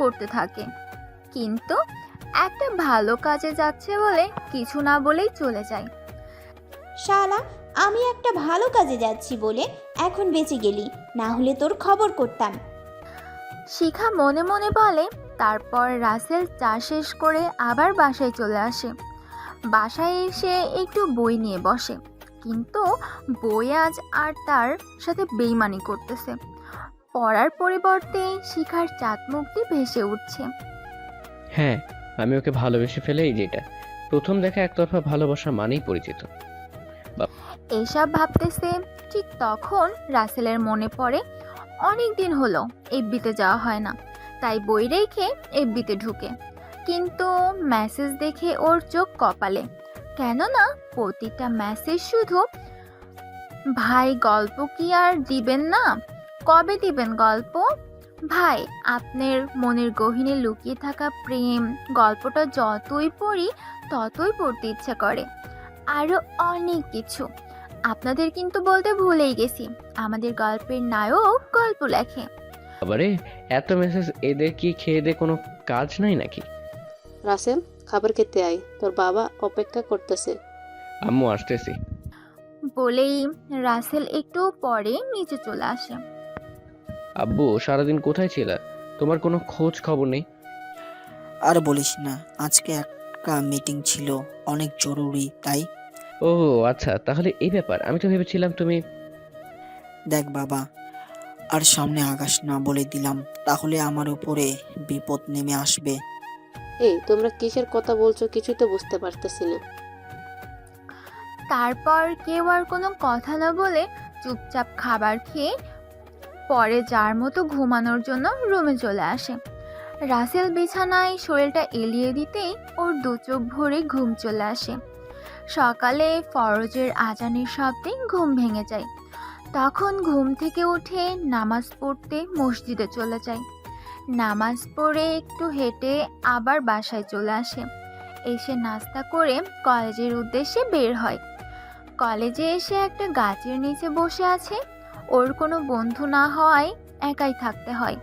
করতে থাকে। কিন্তু একটা ভালো কাজে যাচ্ছে বলে কিছু না বলেই চলে যায়। শালা, আমি একটা ভালো কাজে যাচ্ছি বলে এখন বেঁচে গেলি, না হলে তোর খবর করতাম। শিখা মনে মনে বলে। তারপর রাসেল চা শেষ করে আবার বাসায় চলে আসে। বাসায় এসে একটু বই নিয়ে বসে, কিন্তু বই আজ আর তার সাথে বেইমানি করতেছে। পড়ার পরিবর্তে শিখার চাঁদ মুক্তি ভেসে উঠছে। হ্যাঁ, আমি ওকে ভালোবেসে ফেলেই, যেটা প্রথম দেখা একতরফা ভালোবাসা মানেই পরিচিত। এসব ভাবতেছে ঠিক তখন রাসেলের মনে পড়ে অনেক দিন হলো এফবিতে যাওয়া হয় না, তাই বই রেখে এফবিতে ঢুকে। কিন্তু মেসেজ দেখে ওর চোখ কপালে, কেননা প্রতিটা মেসেজ শুধু ভাই গল্প কি আর দিবেন না, কবে দিবেন গল্প ভাই, আপনার মনের গহীনে লুকিয়ে থাকা প্রেম গল্পটা যতই পড়ি ততই পড়তে ইচ্ছা করে। আরও অনেক কিছু আপনাদের কিন্তু বলতে ভুলেই গেছি, আমাদের গল্পের নায়ক গল্প লেখে। আবারে এত মেসেজ, এদের কি খেয়ে দে কোনো কাজ নাই নাকি? রাসেল, খাবার খেতে আয়, তোর বাবা অপেক্ষা করতেছে। আম্মু আসতেছি বলেই রাসেল একটু পরে নিচে চলে আসে। আব্বু, সারাদিন কোথায় ছিলা? তোমার কোনো খোঁজ খবর নেই। আর বলিস না, আজকে একটা মিটিং ছিল, অনেক জরুরি, তাই। ও আচ্ছা, তাহলে এই ব্যাপার। আমি তো ভেবেছিলাম তুমি। দেখ বাবা, আর সামনে আগাস না বলে দিলাম, তাহলে আমার উপরে বিপদ নেমে আসবে। এই, তোমরা কিসের কথা বলছো কিছু তো বুঝতে পারতেছি না। তারপর কেউ আর কোনো কথা না বলে চুপচাপ খাবার খেয়ে পরে যার মতো ঘুমানোর জন্য রুমে চলে আসে। রাসেল বিছানায় শরীরটা এলিয়ে দিতেই ওর দু চোখ ভরে ঘুম চলে আসে। সকালে ফরজের আজানের শব্দে ঘুম ভেঙে যায়। তখন ঘুম থেকে উঠে নামাজ পড়তে মসজিদে চলে যায়। নামাজ পড়ে একটু হেঁটে আবার বাসায় চলে আসে। এসে নাস্তা করে কলেজের উদ্দেশ্যে বের হয়। কলেজে এসে একটা গাছের নিচে বসে আছে। ওর কোনো বন্ধু না হওয়ায় একাই থাকতে হয়।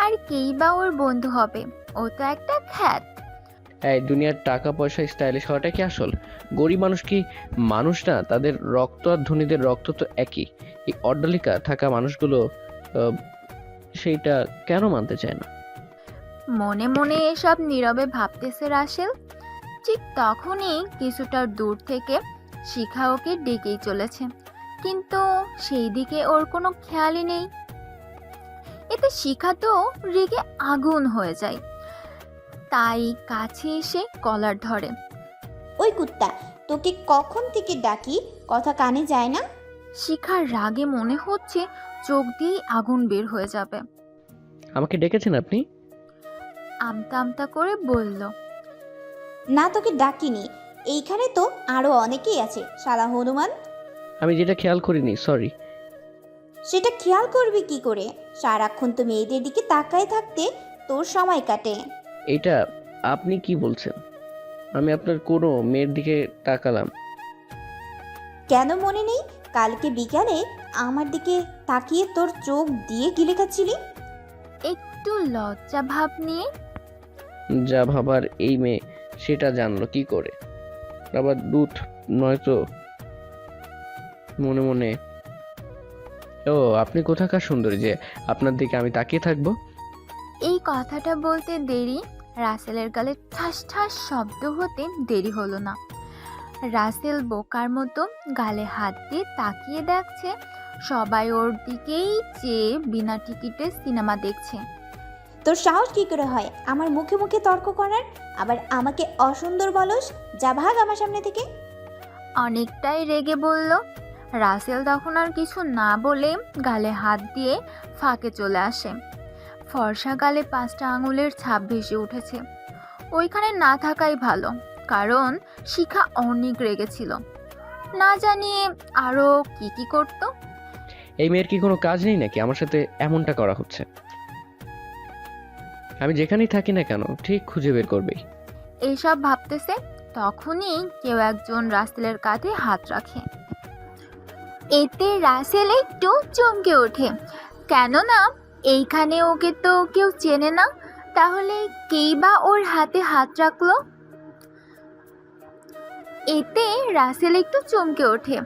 আর কেই বা ওর বন্ধু হবে, ও তো একটা খ্যাত। এই দুনিয়ার টাকা পয়সা স্টাইলিশ হওয়াটা কি আসল? গরিব মানুষ কি মানুষ না? তাদের রক্ত আর ধনীদের রক্ত তো একই। এই অট্টালিকা থাকা মানুষগুলো সেইটা কেন মানতে চায় না? মনে মনে এসব নীরবে ভাবতেছে রাসেল। ঠিক তখনই কিছুটা দূর থেকে শিখা ওকে ডেকেই চলেছে, কিন্তু সেই দিকে ওর কোনো খেয়ালই নেই। এতে শিখা তো রেগে আগুন হয়ে যায়, তাই কাছে এসে কলার ধরে। ওই কুত্তা, তোকে কখন থেকে ডাকি, কথা কানে যায় না? শিখার রাগে মনে হচ্ছে চোখ দিয়েই আগুন বের হয়ে যাবে। আমাকে ডেকেছেন আপনি? আমতা আমতা করে বলল। না, তোকে ডাকিনি। এইখানে তো আরো অনেকেই আছে, শালা হনুমান। আমি যেটা খেয়াল করিনি, সরি। সেটা খেয়াল করবি কি করে? সারাক্ষণ তো মেয়েদের দিকে তাকায় থাকতে তোর সময় কাটে। এটা আপনি কি বলছেন? আমি আপনার কোনো মেয়ের দিকে তাকালাম? কেন মনে নেই? কালকে বিকালে আমার দিকে তাকিয়ে তোর চোখ দিয়ে গিলে খাচ্ছিলি। একটু লজ্জা ভাব নিয়ে। যা ভাবার এই মেয়ে সেটা জানলো কি করে? আবার দুধ নয়তো মনে মনে। ও, আপনি কোথাকার সুন্দরী যে আপনার দিকে আমি তাকিয়ে থাকবো? এই কথাটা বলতে দেরি, রাসেলের গালে ঠাস ঠাস শব্দ হতে দেরি হলো না। রাসেল বোকার মতো গালে হাত দিয়ে তাকিয়ে দেখছে সবাই ওর দিকেই চেয়ে বিনা টিকিটে সিনেমা দেখছে। তোর সাহস কি করে হয় আমার মুখে মুখে তর্ক করার? আবার আমাকে অসুন্দর বলস? যা ভাগ আমার সামনে থেকে। অনেকটাই রেগে বলল। রাসেল তখন আর কিছু না বলে গালে হাত দিয়ে ফাঁকে চলে আসে। ফর্সা গালে 5টা আঙুলের ছাপ ভেসে উঠেছে। ওইখানে না থাকাই ভালো, কারণ শিখা অনেক রেগেছিল। না জানিয়ে আরও কি কি করত। এই মেয়ের কি কোনো কাজ নেই নাকি আমার সাথে এমনটা করা হচ্ছে? আমি যেখানেই থাকি না কেন ঠিক খুঁজে বের করবেই। এইসব ভাবতেছে, তখনই কেউ একজন রাসেলের কাঁধে হাত রাখে। এতে রাসেল একটু চমকে ওঠে, কেননা এইখানে ওকে তো কেউ চেনে না। তাহলে কেই বা ওর হাতে হাত রাখলো? এতে রাসেল একটু চমকে ওঠে,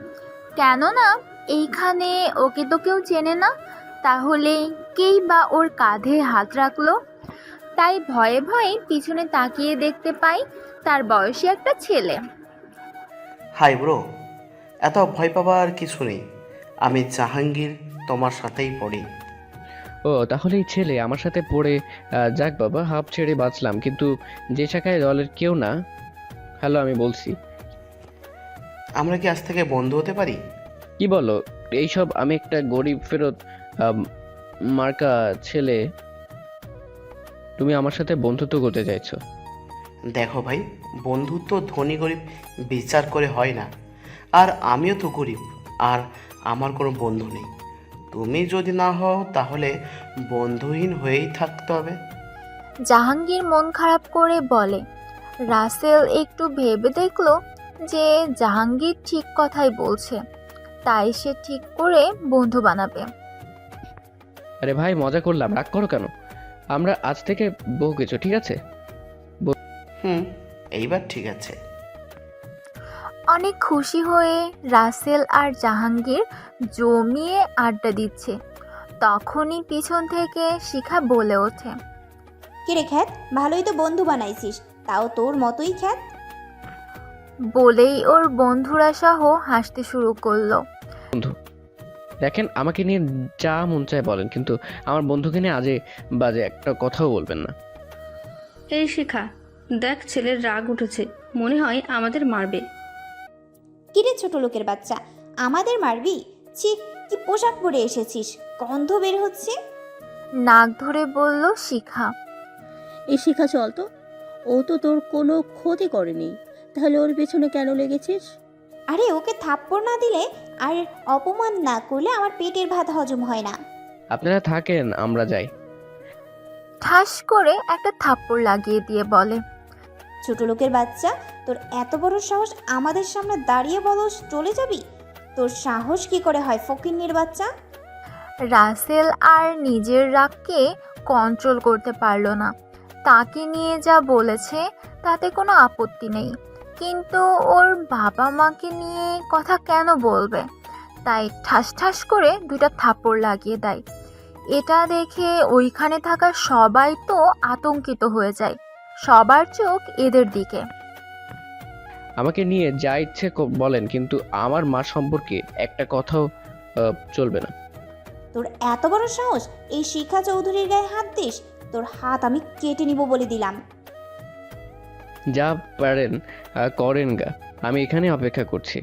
কেননা এইখানে ওকে তো কেউ চেনে না। তাহলে কেই বা ওর কাঁধে হাত রাখলো? তাই ভয়ে ভয়ে পিছনে তাকিয়ে দেখতে পাই তার বয়সী একটা ছেলে। হাই ব্রো, এত ভয় পাবার কিছু নেই। আমি জাহাঙ্গীর, তোমার সাথেই পড়ি। ও, তাহলে এই ছেলে আমার সাথে পড়ে যাক বাবা, হাফ ছেড়ে বাঁচলাম। কিন্তু যে শাখায় দলের কেউ না। হ্যালো, আমি বলছি। আমরা কি আজ থেকে বন্ধু হতে পারি? কি বলো এইসব? আমি একটা গরিব ফেরত মার্কা ছেলে, তুমি আমার সাথে বন্ধুত্ব করতে চাইছো? দেখো ভাই, বন্ধুত্ব ধনী গরিব বিচার করে হয় না। আর আমিও তো গরিব, আর আমার কোনো বন্ধু নেই। তুমি যদি না হও তাহলে বন্ধুহীন হয়েই থাকতে হবে। জাহাঙ্গীর মন খারাপ করে বলে। রাসেল একটু ভেবে দেখলো যে জাহাঙ্গীর ঠিক কথাই বলছে, তাই সে ঠিক করে বন্ধু বানাবে। আরে ভাই, মজা করলাম, রাগ করো কেন? আমরা আজ থেকে বহু কিছু, ঠিক আছে? এইবার ঠিক আছে। অনেক খুশি হয়ে রাসেল আর জাহাঙ্গীর জমিয়ে আড্ডা দিচ্ছে। তখনই পিছন থেকে শিখা বলে ওঠে, কিরে খ্যাত, ভালোই তো বন্ধু বানাইছিস, তাও তোর মতোই খ্যাত। বলেই ওর বন্ধুরা সহ হাসতে শুরু করলো। বন্ধু দেখেন, আমাকে নিয়ে যা মন চায় বলেন, কিন্তু আমার বন্ধুকে নিয়ে আজে বাজে একটা কথাও বলবেন না। এই শিখা, দেখ ছেলের রাগ উঠেছে, মনে হয় আমাদের মারবে। কিরে ছোট লোকের বাচ্চা, আমাদের মারবি? ছি, কি পোশাক পরে এসেছিস, গন্ধ বের হচ্ছে। নাক ধরে বলল শিখা। এই শিখা চল তো, ও তো তোর কোনো ক্ষতি করেনি। তাহলে ওর পেছনে কেন লেগেছিস? আরে ওকে থাপ্পড় না দিলে আর অপমান না করলে আমার পেটের ভাত হজম হয় না। আপনারা থাকেন, আমরা যাই। ঠাস করে একটা থাপ্পড় লাগিয়ে দিয়ে বলে, ছোট লোকের বাচ্চা, তোর এত বড় সাহস আমাদের সামনে দাঁড়িয়ে বলস চলে যাবি? তোর সাহস কি করে হয় ফকিন্নির বাচ্চা? রাসেল আর নিজের রাগকে কন্ট্রোল করতে পারল না। তাকে নিয়ে যা বলেছে তাতে কোনো আপত্তি নেই, কিন্তু ওর বাবা মাকে নিয়ে কথা কেন বলবে? তাই ঠাস ঠাস করে দুটা থাপ্পড় লাগিয়ে দেয়। এটা দেখে ওইখানে থাকা সবাই তো আতঙ্কিত হয়ে যায়। সবার চোখ এদের দিকে। আমাকে নিয়ে যা ইচ্ছে বলেন, কিন্তু আমার মা সম্পর্কে একটা কথাও চলবে না। তোর এত বড় সাহস এই শিখা চৌধুরীর গায়ে হাত দিস? তোর হাত আমি কেটে নিব বলে দিলাম। যা পারেন করেন গা, আমি এখানে অপেক্ষা করছি।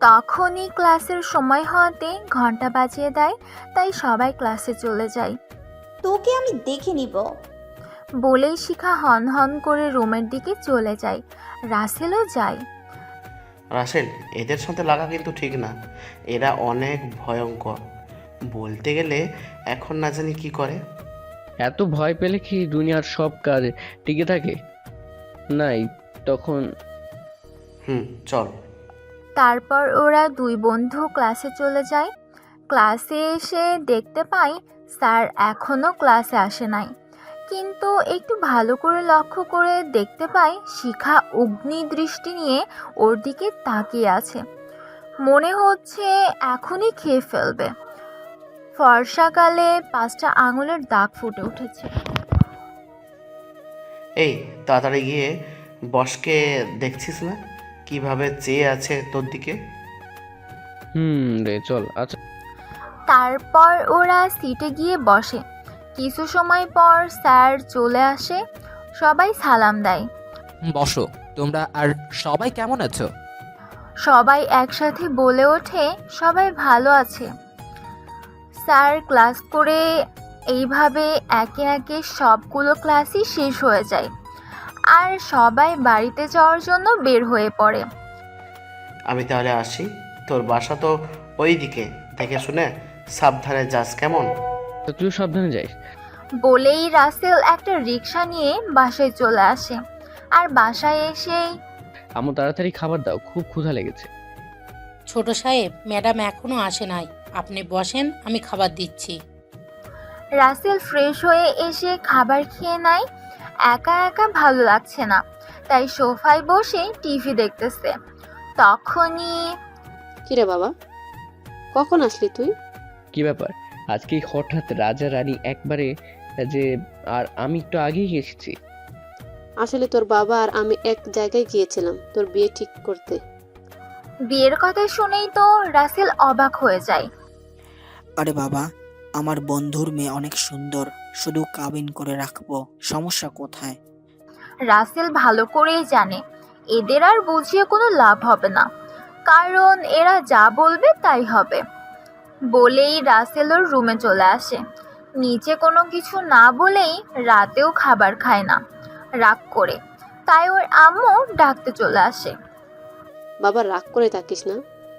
তখনই ক্লাসের সময় হওয়াতে ঘন্টা বাজিয়ে দেয়, তাই সবাই ক্লাসে চলে যায়। তোকে আমি দেখে নিব বলেই শিখা হন হন করে রুমের দিকে চলে যায়। রাসেলও যায়। রাসেল, এদের সাথে লাগা কিন্তু ঠিক না। এরা অনেক ভয়ঙ্কর। বলতে গেলে এখন না জানি কি করে। এত ভয় পেলে কি দুনিয়ার সব কাজ টিকে থাকে? নাই তখন। চল। তারপর ওরা দুই বন্ধু ক্লাসে চলে যায়। ক্লাসে এসে দেখতে পাই স্যার এখনও ক্লাসে আসে নাই, কিন্তু একটু ভালো করে লক্ষ্য করে দেখতে পাই শিখা অগ্নি দৃষ্টি নিয়ে ওর দিকে তাকিয়ে আছে। মনে হচ্ছে এখনই খেয়ে ফেলবে। ফর্সাকালে 5টা আঙুলের দাগ ফুটে উঠেছে। এই তাড়াতাড়ি গিয়ে বসকে দেখছিস না কিভাবে চেয়ে আছে তোর দিকে? রে চল। আচ্ছা। তারপর ওরা সিটে গিয়ে বসে। কিছু সময় পর স্যার চলে আসে। সবাই সালাম দেয়। বসো। তোমরা আর সবাই কেমন আছো? সবাই একসাথে বলে ওঠে, সবাই ভালো আছে। স্যার ক্লাস করে এইভাবে একে একে সবগুলো ক্লাসই শেষ হয়ে যায়, আর সবাই বাড়িতে যাওয়ার জন্য বের হয়ে পড়ে। আমি তাহলে আসি। তোর বাসা তো ওই দিকে, দেখে শুনে সাবধানে যাস, কেমন? তুই সাবধানে যাই। বলেই রাসেল একটা রিক্সা নিয়ে বাসায় চলে আসে। আর বাসায় এসেই, আমার তাড়াতাড়ি খাবার দাও, খুব ক্ষুধা লেগেছে। ছোট সাহেব, ম্যাডাম এখনো আসে নাই, আপনি বসেন, আমি খাবার দিচ্ছি। রাসেল ফ্রেশ হয়ে এসে খাবার খেয়ে নেয়। একা একা ভালো লাগছে না, তাই সোফায় বসে টিভি দেখতেছে। তখনই, কিরে বাবা, কখন আসলি তুই? কি ব্যাপার আজকে হঠাৎ রাজা রানী একবারে যে? আর আমি একটু আগেই এসেছি। আসলে তোর বাবা আর আমি এক জায়গায় গিয়েছিলাম তোর বিয়ে ঠিক করতে। বিয়ের কথা শুনেই তো রাসেল অবাক হয়ে যায়। আরে বাবা, আমার বন্ধুর মেয়ে অনেক সুন্দর, শুধু কাবিন করে রাখবো, সমস্যা কোথায়? রাসেল ভালো করেই জানে এদের আর বুঝিয়ে কোনো লাভ হবে না, কারণ এরা যা বলবে তাই হবে। বলেই রাসেল ওর রুমে চলে আসে। নিচে কোনো কিছু না বলেই রাতেও খাবার খায় না রাগ করে, তাই ওর আম্মু ডাকতে চলে আসে। বাবা রাগ করে থাকিস না,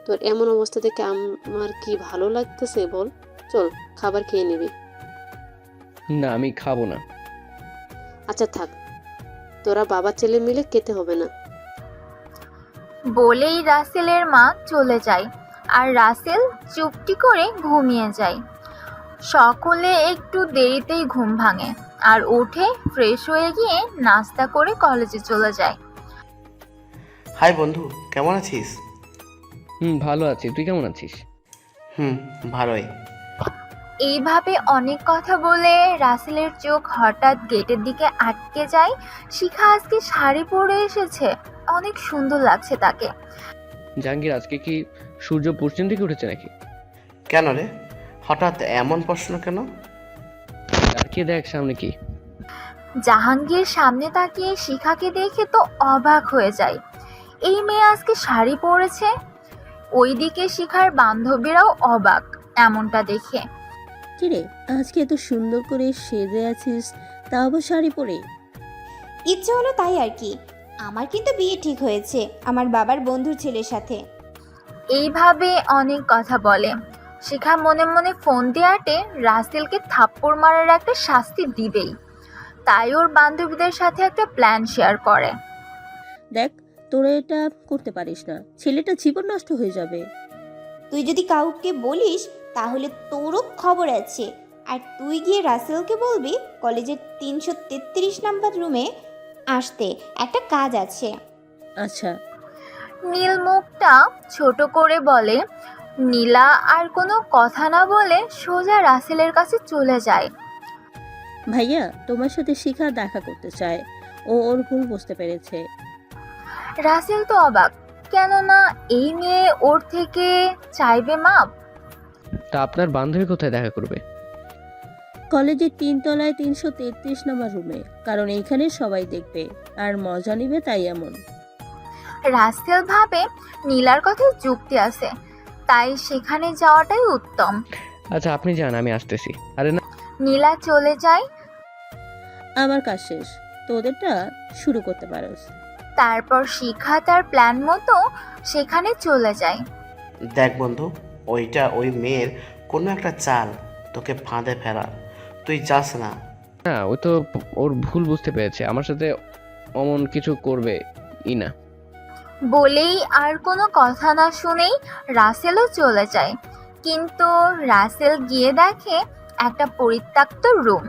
তোর এমন অবস্থা দেখে আমার কি ভালো লাগতেছে বল। চল খাবার খেয়ে নিবি। না, আমি খাবো না। আচ্ছা থাক, তোরা বাবা ছেলে মিলে খেতে হবে না। বলেই রাসেলের মা চলে যায়, আর রাসেল চুপটি করে ঘুমিয়ে যায়। সকলে একটু দেরিতেই ঘুম ভাঙে আর উঠে ফ্রেশ হয়ে গিয়ে নাস্তা করে কলেজে চলে যায়। হাই বন্ধু, কেমন আছিস? ভালো আছি, তুই কেমন আছিস? ভালোই। এইভাবে অনেক কথা বলে রাসেলের চোখ হঠাৎ গেটের দিকে আটকে যায়। শিখা আজকে শাড়ি পরে এসেছে, অনেক সুন্দর লাগছে তাকে। জাহাঙ্গীর, আজকে কি সূর্য পশ্চিম দিকে উঠেছে নাকি? কেন রে, হঠাৎ এমন প্রশ্ন কেন? তাকিয়ে দেখ সামনে কি। জাহাঙ্গীর সামনে তাকিয়ে শিখাকে দেখে তো অবাক হয়ে যায়। এই মেয়ে আজকে শাড়ি পরেছে। ওইদিকে শিখার বান্ধবীরাও অবাক এমনটা দেখে। কিরে, আজকে এত সুন্দর করে সেজে আছিস, তা আবার শাড়ি পরে? ইচ্ছে হলো তাই আর কি। আমার কিন্তু বিয়ে ঠিক হয়েছে আমার বাবার বন্ধুর ছেলের সাথে। এইভাবে অনেক কথা বলে। শিখা মনে মনে ফোন দিয়ে আটে রাসেলকে থাপ্পড় মারার একটা শাস্তি দিবেই। তাই ওর বান্ধবীদের সাথে একটা প্ল্যান শেয়ার করে। দেখ, তোরা এটা করতে পারিস না, ছেলেটা জীবন নষ্ট হয়ে যাবে। তুই যদি কাউকে বলিস তাহলে তোরও খবর আছে। আর তুই গিয়ে রাসেলকে বলবি কলেজের 333 নাম্বার রুমে আসতে, একটা কাজ আছে। আচ্ছা। নীল মুখটা ছোট করে বলে। নীলা আর কোনো কথা না বলে সোজা রাসেলের কাছে চলে যায়। ভাইয়া, তোমার সাথে শিখা দেখা করতে চায়। ও ওর ভুল বুঝতে পেরেছে। রাসেল তো অবাক, কেননা এই মেয়ে ওর থেকে চাইবে মাপ। তা আপনার বান্ধবী কোথায় দেখা করবে? কলেজের 3 তলায় 333 নম্বর রুমে, কারণ এইখানে সবাই দেখবে আর মজা নিবে, তাই এমন। রাসেল ভাবে নীলার কথায় যুক্তি আছে, তাই সেখানে যাওয়াটাই উত্তম। আচ্ছা, আপনি যান, আমি আসতেছি। আরে না। নীলা চলে যায়। আমার কাজ শেষ, তোদেরটা শুরু করতে পারোস। তারপর শিখা তার প্ল্যান মতো সেখানে চলে যায়। দেখ বন্ধু, ওইটা ওই মেয়ের কোনো একটা চাল, তোকে ফাঁদে ফেলা। তুই যাস না। না, ও তো ওর ভুল বুঝতে পেরেছে, আমার সাথে অমন কিছু করবে ই না। বলেই আর কোনো কথা না শুনেই রাসেলও চলে যায়। কিন্তু রাসেল গিয়ে দেখে একটা পরিত্যক্ত রুম,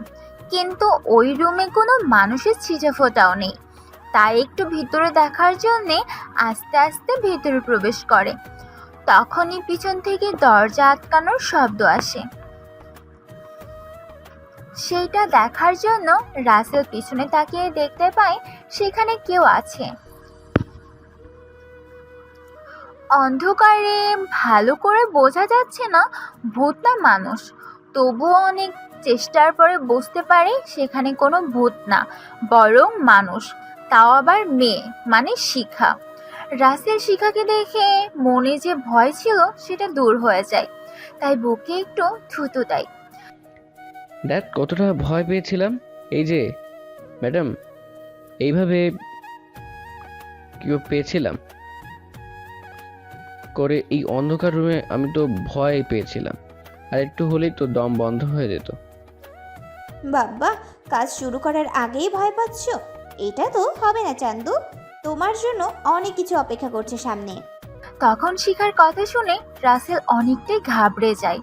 কিন্তু ওই রুমে কোনো মানুষের ছিটে ফোটাও নেই। তাই একটু ভিতরে দেখার জন্যে আস্তে আস্তে ভেতরে প্রবেশ করে। তখনই পিছন থেকে দরজা আটকানোর শব্দ আসে। সেইটা দেখার জন্য রাসেল পিছনে তাকিয়ে দেখতে পায় সেখানে কেউ আছে। অন্ধকারে ভালো করে বোঝা যাচ্ছে না ভূত না মানুষ, তবুও অনেক চেষ্টার পরে বুঝতে পারে সেখানে কোনো ভূত না, বরং মানুষ, তাও আবার মেয়ে, মানে শিখা। রাসেল শিখাকে দেখে মনে যে ভয় ছিল সেটা দূর হয়ে যায়, তাই বুকে একটু থুতু দেয়। দেখ কতটা ভয় পেয়েছিলাম। এই যে ম্যাডাম, এইভাবে কেউ পেয়েছিলাম করে এই অন্ধকার রুমে, আমি তো ভয় পেয়েছিলাম। আর একটু হলেই তো দম বন্ধ হয়ে যেত। বাবা, কাজ শুরু করার আগেই ভয় পাচ্ছ? এটা তো হবে না চান্দু, তোমার জন্য অনেক কিছু অপেক্ষা করছে সামনে। তখন শিখার কথা শুনে রাসেল অনেকটাই ঘাবড়ে যায়।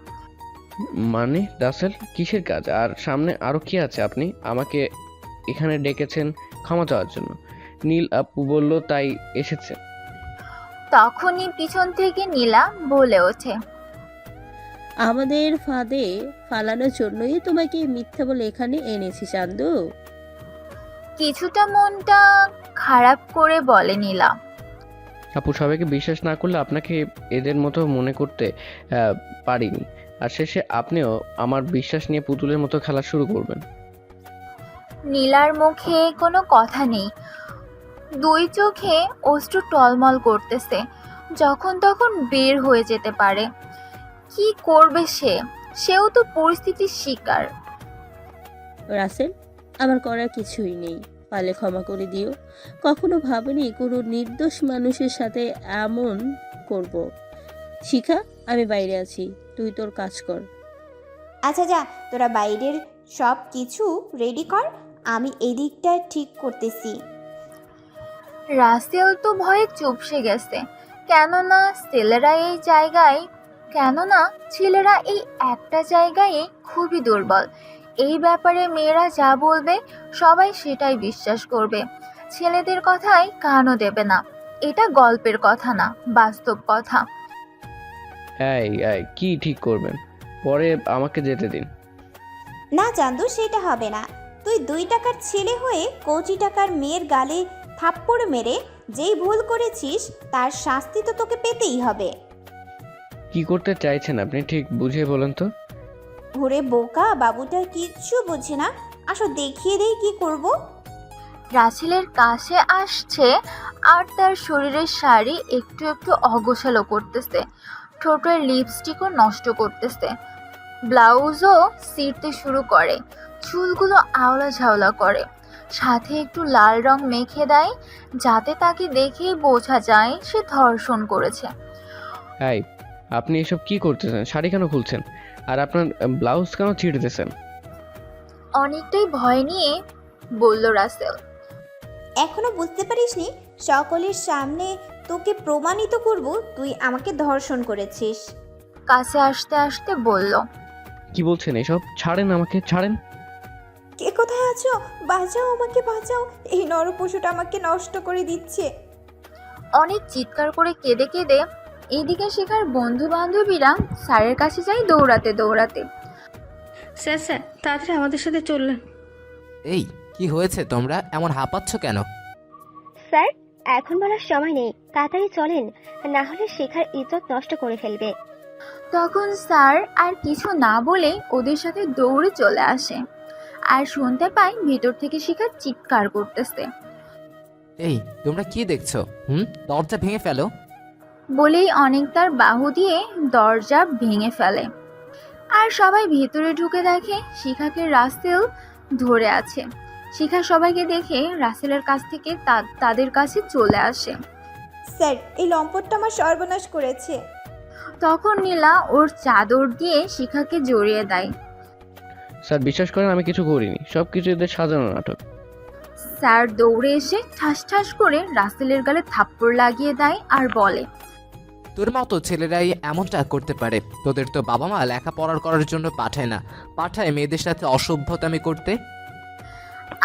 মানে রাসেল, কিসের কাজ? আর সামনে আরো কি আছে? আপনি আমাকে এখানে ডেকেছেন ক্ষমা চাওয়ার জন্য, নীল আপু বলল তাই এসেছে। তখনই পিছন থেকে নীলা বলে ওঠে, আমাদের ফাঁদে ফালানোর জন্যই তোমাকে মিথ্যা বলে এখানে এনেছি চান্দু। কিছুটা মনটা খারাপ করে বলে নীলা। আপু, সবাইকে বিশ্বাস না করলে আপনাকে এদের মতো মনে করতে পারিনি, আর শেষে আপনিও আমার বিশ্বাস নিয়ে পুতুলের মতো খেলা শুরু করবেন। নীলার মুখে কোনো কথা নেই, দুই চোখে অশ্রু টলমল করতেছে, যখন তখন বের হয়ে যেতে পারে। কি করবে সেও তো পরিস্থিতির শিকার। রাসেল, আমার করার কিছুই নেই, পারলে ক্ষমা করে দিও। কখনো ভাবিনি কোনো নির্দোষ মানুষের সাথে এমন করব। শিখা, আমি বাইরে আছি, তুই তোর কাজ কর। আচ্ছা যা, তোরা বাইরের সব কিছু রেডি কর, আমি এদিকটা ঠিক করতেছি। রাসেল তো ভয়ে চুপসে গেছে, কেননা ছেলেরা এই একটা জায়গায় খুবই দুর্বল। এই ব্যাপারে মেয়েরা যা বলবে সবাই সেটাই বিশ্বাস করবে, ছেলেদের কথায় কানও দেবে না। এটা গল্পের কথা না, বাস্তব কথা। এই কি ঠিক করবেন? পরে আমাকে যেতে দিন। না চান্দু, সেটা হবে না। তুই 2 টাকার ছেলে হয়ে কোটি টাকার মেয়ের গালে থাপ্পড় মেরে যেই ভুল করেছিস তার শাস্তি তো তোকে পেতেই হবে। কি করতে চাইছেন আপনি, ঠিক বুঝিয়ে বলেন তো। ঘুরে বোকা, বাবুটা কিচ্ছু বোঝে না, আসো দেখিয়ে দেই কি করব। রাসেলের কাছে আসছে আর তার শরীরের শাড়ি একটু একটু অগোছালো করতেছে, ঠোঁটের লিপস্টিকও নষ্ট করতেছে, ব্লাউজও ছিঁড়তে শুরু করে, চুলগুলো আওলা ঝাওলা করে। সাথে একটু লাল রং মেখে দেয় যাতে তাকে দেখেই বোঝা যায় সে ধর্ষণ করেছে। হাই, আপনি এসব কি করতেছেন? শাড়ি কেন খুলছেন? আর আপনার ব্লাউজ কেন ছিঁড়তেছেন? অনেকটাই ভয় নিয়ে বলল রাসেল। এখনো বুঝতে পারিসনি? সকলের সামনে তোকে প্রমাণিত করব তুই আমাকে ধর্ষণ করেছিস। কাছে আসতে আসতে বলল। কি বলছেন এসব? ছাড়েন আমাকে, ছাড়েন। কে কোথায় আছো? বাঁচাও আমাকে, বাঁচাও, এই নরপশুটা আমাকে নষ্ট করে দিচ্ছে। অনেক চিৎকার করে কেঁদে কেঁদে এদিকে শেখার বন্ধু বান্ধবীরা স্যারের কাছে যায় দৌড়াতে দৌড়াতে। স্যার স্যার, তাড়াতাড়ি আমাদের সাথে চললেন। এই কি হয়েছে, তোমরা এমন হাঁপাচ্ছ কেন? স্যার, এখন বলার সময় নেই, তাড়াতাড়ি চলেন, না হলে শেখার ইজ্জত নষ্ট করে ফেলবে। তখন স্যার আর কিছু না বলে ওদের সাথে দৌড়ে চলে আসে আর শুনতে পাই ভেতর থেকে শিখা চিৎকার করতেছে। এই তোমরা কি দেখছো? দরজা ভেঙে ফেলো। বলেই অনেক তার বাহু দিয়ে দরজা ভেঙে ফেলে আর সবাই ভেতরে ঢুকে দেখে শিখাকে রাসেল ধরে আছে। শিখা সবাইকে দেখে রাসেলের কাছ থেকে তাদের কাছে চলে আসে। স্যার, এই লম্পটটা আমার সর্বনাশ করেছে। তখন নীলা ওর চাদর দিয়ে শিখাকে জড়িয়ে দেয়। স্যার বিশ্বাস করেন আমি কিছু করিনি, সব কিছু এদের সাজানো নাটক। স্যার দৌড়ে এসে ঠাস ঠাস করে রাসেলের গালে থাপ্পড় লাগিয়ে দেয় আর বলে, তোর মতো ছেলেরাই এমনটা করতে পারে। তোদের তো বাবা মা লেখাপড়ার করার জন্য পাঠায় না, পাঠায় মেয়েদের সাথে অসভ্যতামি করতে।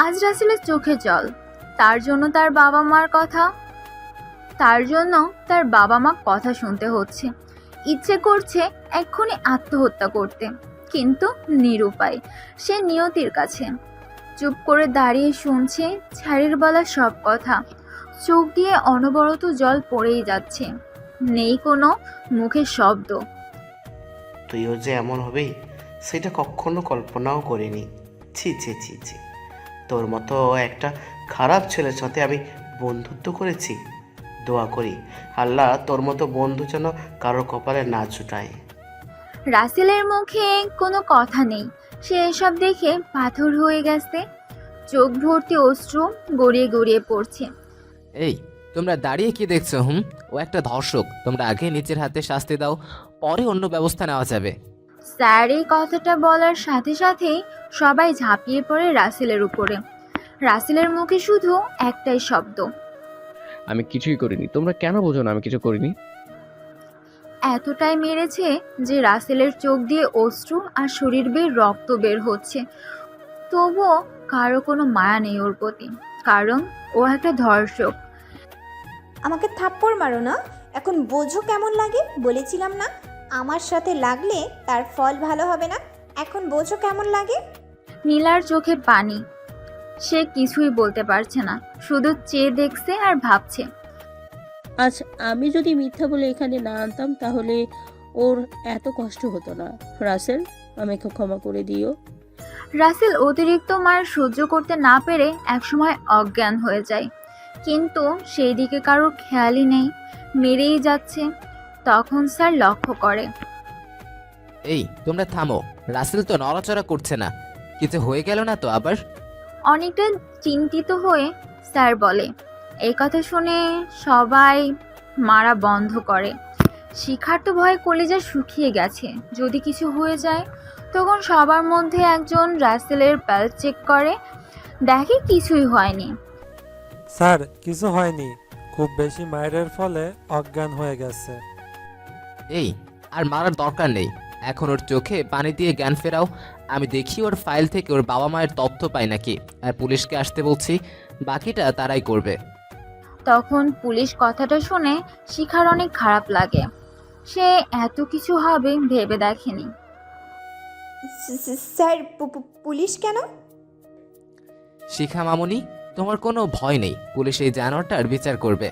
আজ রাসেলের চোখে জল। তার জন্য তার বাবা মা কথা শুনতে হচ্ছে। ইচ্ছে করছে এক্ষুনি আত্মহত্যা করতে, কিন্তু নিরুপায়। সে নিয়তির কাছে চুপ করে দাঁড়িয়ে শুনছে ছাড়ির বলা সব কথা। চোখ দিয়ে অনবরত জল পড়েই যাচ্ছে, নেই কোনো মুখের শব্দ। তুইও যে এমন হবি সেটা কখনো কল্পনাও করিনি। ছি ছি ছি ছি, তোর মতো একটা খারাপ ছেলের সাথে আমি বন্ধুত্ব করেছি। দোয়া করি আল্লাহ তোর মতো বন্ধু যেন কারো কপালে না জুটায়। রাসেলের মুখে কোনো কথা নেই। সে এসব দেখে পাথর হয়ে গেছে, চোখ ভর্তি অশ্রু গড়িয়ে গড়িয়ে পড়ছে। এই তোমরা দাঁড়িয়ে কি দেখছো? ও একটা ধর্ষক। তোমরা আগে নিজের হাতে শাস্তি দাও, পরে অন্য ব্যবস্থা নেওয়া যাবে। স্যার এই কথাটা বলার সাথে সাথেই সবাই ঝাঁপিয়ে পড়ে রাসেলের উপরে। রাসেলের মুখে শুধু একটাই শব্দ, আমি কিছুই করিনি। তোমরা কেন বোঝো না আমি কিছু করিনি? এতটাই মেরেছে যে রাসেলের চোখ দিয়ে অশ্রু আর শরীর বেয়ে রক্ত বের হচ্ছে। তবুও কারো কোনো মায়া নেই ওর প্রতি, কারণ ও একটা ধর্ষক। আমাকে থাপ্পড় মারো না, এখন বোঝো কেমন লাগে। বলেছিলাম না আমার সাথে লাগলে তার ফল ভালো হবে না। এখন বোঝো কেমন লাগে। নীলার চোখে পানি। সে কিছুই বলতে পারছে না, শুধু চেয়ে দেখছে আর ভাবছে। আজ আমি যদি মিথ্যা বলে এখানে না আনতাম তাহলে ওর এত কষ্ট হতো না। রাসেল, আমাকে ক্ষমা করে দিও। রাসেল অতিরিক্ত মার সহ্য করতে না পেরে একসময় অজ্ঞান হয়ে যায়, কিন্তু সেই দিকে কারোর খেয়ালই নেই, মেরেই যাচ্ছে। তখন স্যার লক্ষ্য করে। এই তোমরা থামো, রাসেল তো নড়াচড়া করছে না, কিছু হয়ে গেল না তো আবার? অনেকটা চিন্তিত হয়ে স্যার বলে। এই কথা শুনে সবাই মারা বন্ধ করে। শিখার তো ভয়ে কলিজা শুকিয়ে গেছে, যদি কিছু হয়ে যায়। তখন সবার মধ্যে একজন রাসেলের পালস চেক করে, দেখে কিছুই হয়নি। স্যার কিছু হয়নি, খুব বেশি মায়ের ফলে অজ্ঞান হয়ে গেছে। এই আর মারার দরকার নেই, এখন ওর চোখে পানি দিয়ে জ্ঞান ফেরাও। আমি দেখি ওর ফাইল থেকে ওর বাবা মায়ের তথ্য পাই নাকি, আর পুলিশকে আসতে বলছি, বাকিটা তারাই করবে। তখন পুলিশ কথাটা শুনে শিখার অনেক খারাপ লাগে। সে এত কিছু হবে ভেবে দেখেনি। স্যার, পুলিশ কেন? শিখা মামুনি, তোমার কোনো ভয় নেই, পুলিশ এই জানোয়ারটার বিচার করবে।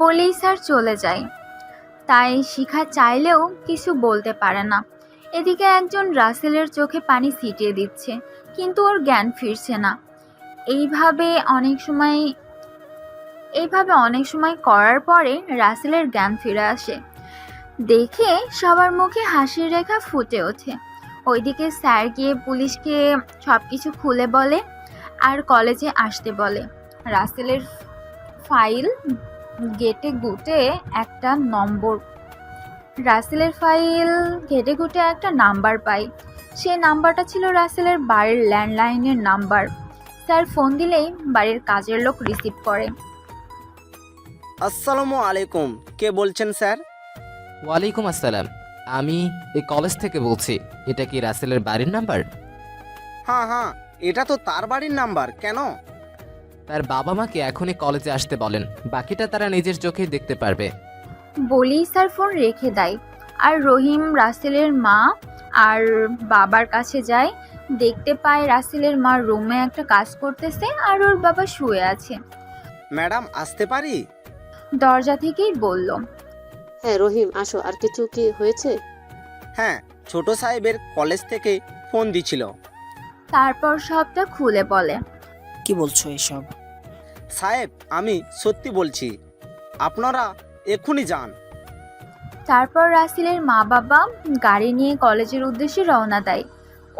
বলেই স্যার চলে যায়। তাই শিখা চাইলেও কিছু বলতে পারে না। এদিকে একজন রাসেলের চোখে পানি ছিটিয়ে দিচ্ছে, কিন্তু ওর জ্ঞান ফিরছে না। এইভাবে অনেক সময় করার পরে রাসেলের জ্ঞান ফিরে আসে। দেখে সবার মুখে হাসির রেখা ফুটে ওঠে। ওইদিকে স্যার গিয়ে পুলিশকে সবকিছু খুলে বলে আর কলেজে আসতে বলে। রাসেলের ফাইল ঘেটে ঘুটে একটা নাম্বার পাই। সেই নাম্বারটা ছিল রাসেলের বাড়ির ল্যান্ডলাইনের নাম্বার। স্যার ফোন দিলেই বাড়ির কাজের লোক রিসিভ করে। আসসালামু আলাইকুম, কে বলছেন স্যার? ওয়ালাইকুম আসসালাম, আমি এই কলেজ থেকে বলছি। এটা কি রাসেলের বাড়ির নাম্বার? হ্যাঁ হ্যাঁ, এটা তো তার বাড়ির নাম্বার। কেন? তার বাবা মাকে এখনই কলেজে আসতে বলেন, বাকিটা তারা নিজের চোখেই দেখতে পারবে। বলেই স্যার ফোন রেখে দেয়। আর রহিম রাসেলের মা আর বাবার কাছে যায়। দেখতে পায় রাসেলের মা রুমে একটা কাজ করতেছে আর ওর বাবা শুয়ে আছে। ম্যাডাম আসতে পারি? দরজা থেকেই বলল। হ্যাঁ রহিম, আসো। আর কিছু কি হয়েছে? হ্যাঁ, ছোট সাহেবের কলেজ থেকে ফোন দিছিল। তারপর সবটা খুলে বলে। কি বলছো এসব? সাহেব, আমি সত্যি বলছি, আপনারা এক্ষুনি যান। তারপর রাসেলের মা বাবা গাড়ি নিয়ে কলেজের উদ্দেশ্যে রওনা দেয়।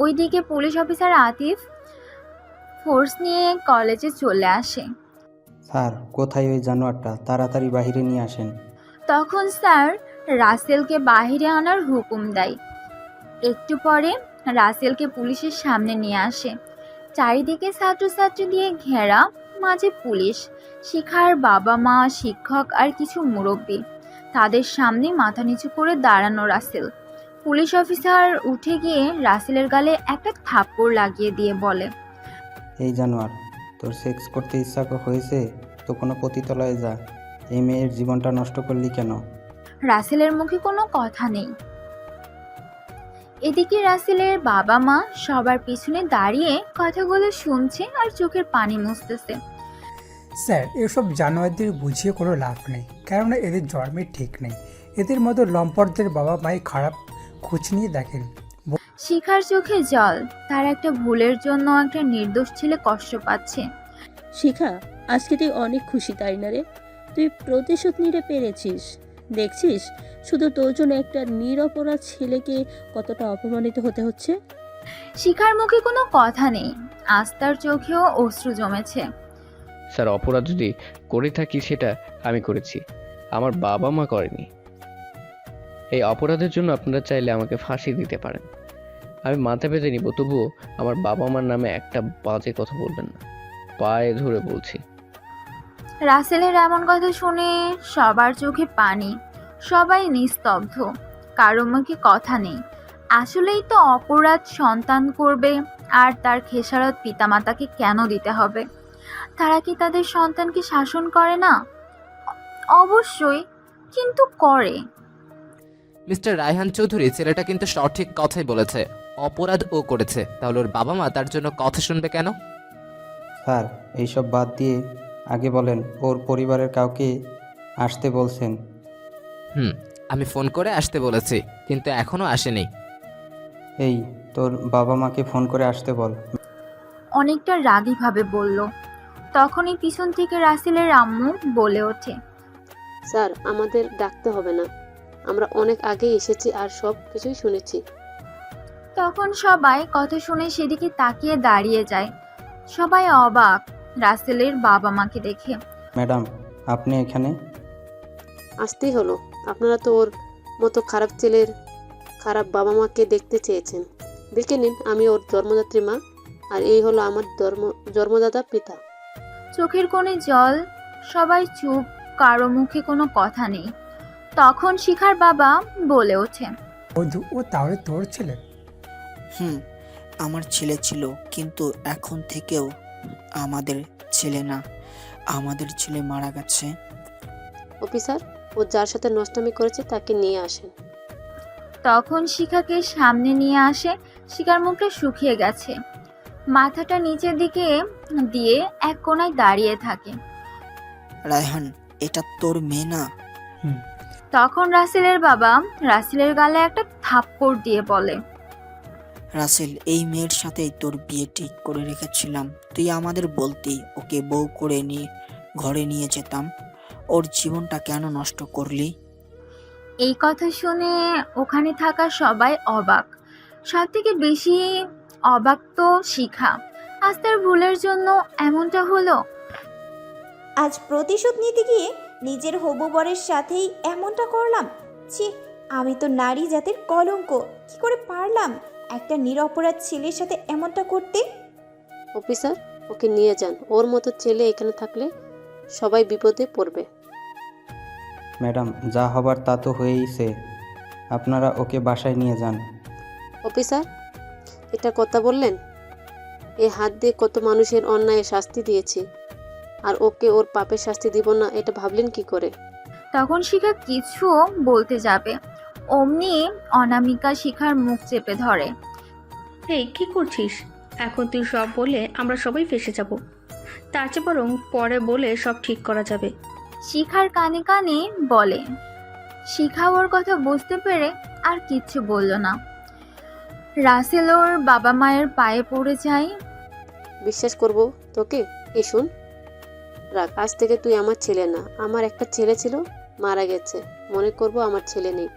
ওইদিকে পুলিশ অফিসার আতিফ ফোর্স নিয়ে কলেজে চলে আসে। স্যার, কোথায় ওই জানোয়ারটা? তাড়াতাড়ি বাইরে নিয়ে আসেন। তখন স্যার রাসেলকে বাইরে আনার হুকুম দেয়। একটু পরে রাসেলকে পুলিশের সামনে নিয়ে আসে। চারিদিকে ছাত্রছাত্রী দিয়ে ঘেরা, মাঝে পুলিশ, শিখার বাবা মা, শিক্ষক আর কিছু মুরব্বী। তাদের সামনে মাথা নিচু করে দাঁড়ানো রাসেল। পুলিশ অফিসার উঠে গিয়ে রাসেলের গালে একটা থাপ্পড় লাগিয়ে দিয়ে বলে, এই জানোয়ার, তোর সেক্স করতে ইচ্ছা হয়েছে তো কোনো পতিতলায় যা। এই মেয়ের জীবনটা নষ্ট করলি কেন? রাসেলের মুখে কোনো কথা নেই। এদিকে রাসেলের বাবা মা সবার পিছনে দাঁড়িয়ে কথাগুলো শুনছে আর চোখের পানি মুছতেছে। স্যার, এসব জানোয়ারদের বুঝিয়ে কোনো লাভ নেই, কেননা এদের জন্মের ঠিক নেই। এদের মতো লম্পটদের বাবা মাই খারাপ খোঁজ নিয়ে দেখেন। শিখার চোখে জল। তার একটা ভুলের জন্য একটা নির্দোষ ছেলে কষ্ট পাচ্ছে। শিখা, আজকে তুই অনেক খুশি তাই না রে? তুই প্রতিশোধ নিতে পেরেছিস। দেখছিস শুধু তোর জন্য একটা নিরপরাধ ছেলেকে কতটা অপমানিত হতে হচ্ছে। শিখার মুখে কোনো কথা নেই, আস্তার চোখেও অশ্রু জমেছে। স্যার, অপরাধ যদি করে থাকি সেটা আমি করেছি, আমার বাবা মা করেনি। এই অপরাধের জন্য আপনারা চাইলে আমাকে ফাঁসি দিতে পারেন, আমি মাথা পেতে নিব, তবুও আমার বাবা মার নামে একটা বাজে কথা বলবেন না, পায়ে ধরে বলছি। রাসেলের এমন কথা শুনে সবার চোখে পানি, সবাই নিস্তব্ধ, কারো মুখে কথা নেই। আসলেই তো অপরাধ সন্তান করবে, আর তার খেসারত পিতামাতাকে কেন দিতে হবে? তারা কি তাদের সন্তানকে শাসন করে না? অবশ্যই, কিন্তু করে। মিস্টার রায়হান চৌধুরী ছেলেটা কিন্তু সঠিক কথাই বলেছে। অপরাধ ও করেছে, তাহলে ওর বাবা মা তার জন্য কথা শুনবে কেন? স্যার, এইসব বাদ দিয়ে আগে বলেন, ওর পরিবারের কাউকে আসতে বলছেন? আমি ফোন করে আসতে বলেছি, কিন্তু এখনো আসেনি। এই, তোর বাবা মাকে ফোন করে আসতে বল। অনেকটা রাগীভাবে বলল। তখনই পিছন থেকে রাসেলের আম্মু বলে ওঠে, স্যার, আমাদের ডাকতে হবে না, আমরা অনেক আগেই এসেছি আর সব কিছুই শুনেছি। তখন সবাই কথা শুনে সেদিকে তাকিয়ে দাঁড়িয়ে যায়। সবাই অবাক রাসেলের বাবা মাকে দেখে। ম্যাডাম, আপনি এখানে? আসতেই হলো, আপনারা তো ওর মতো খারাপ ছেলের খারাপ বাবা মাকে দেখতে চেয়েছেন। দেখে নিন, আমি ওর জন্মদাত্রী মা, আর এই হলো আমার জন্মদাতা পিতা। চোখের কোণে জল, সবাই চুপ, কারো মুখে কোনো কথা নেই। তখন শিখার বাবা বলে ওঠে, বন্ধু, ও তাহলে তোর ছেলে? আমার ছেলে ছিল, কিন্তু এখন থেকেও আমাদের ছেলে না, আমাদের ছেলে মারা গেছে। অফিসার, ও যার সাথে নষ্টামি করেছে তাকে নিয়ে আসেন। তখন শিখাকে সামনে নিয়ে আসে। শিখার মুখটা শুকিয়ে গেছে, মাথাটা নিচের দিকে দিয়ে এক কোণায় দাঁড়িয়ে থাকে। রায়হান, এটা তোর মেয়ে না? তখন রাসেলের বাবা রাসেলের গালে একটা থাপ্পড় দিয়ে বলে, রাসেল, এই মেয়ের সাথেই তোর বিয়ে ঠিক করে রেখেছিলাম। তুই আমাদের বলতি, ওকে বউ করে নিয়ে ঘরে নিয়ে যেতাম। ওর জীবনটা কেন নষ্ট করলি? এই কথা শুনে ওখানে থাকা সবাই অবাক। সব থেকে বেশি অবাক তো শিখা। আজ তার ভুলের জন্য এমনটা হলো। আজ প্রতিশোধ নিতে গিয়ে নিজের হবু বরের সাথেই এমনটা করলাম। ছি, আমি তো নারী জাতির কলঙ্ক। কি করে পারলাম একটা নিরপরাধ ছেলের সাথে এমনটা করতে? অফিসার, ওকে নিয়ে যান। ওর মতো ছেলে এখানে থাকলে সবাই বিপদে পড়বে। ম্যাডাম, যা হবার তা তো হয়েইছে, আপনারা ওকে বাসায় নিয়ে যান। অফিসার, এটা কথা বললেন? এই হাত দিয়ে কত মানুষের অন্যায় শাস্তি দিয়েছি, আর ওকে ওর পাপের শাস্তি দিব না, এটা ভাবলেন কি করে? তখন শিখা কিছু বলতে যাবে, অমনি অনামিকা শিখার মুখ চেপে ধরে। এই কি করছিস? এখন তুই সব বলে আমরা সবাই ফেসে যাব। তার চেয়ে বরং পরে বলে সব ঠিক করা যাবে। শিখার কানে কানে বলে। শিখা ওর কথা বুঝতে পেরে আর কিচ্ছু বলল না। রাসেল ওর বাবা মায়ের পায়ে পড়ে যায়। বিশ্বাস করব তোকে? এই শুন, রাখ, আজ থেকে তুই আমার ছেলে না। আমার একটা ছেলে ছিল, মারা গেছে, মনে করব আমার ছেলে নেই।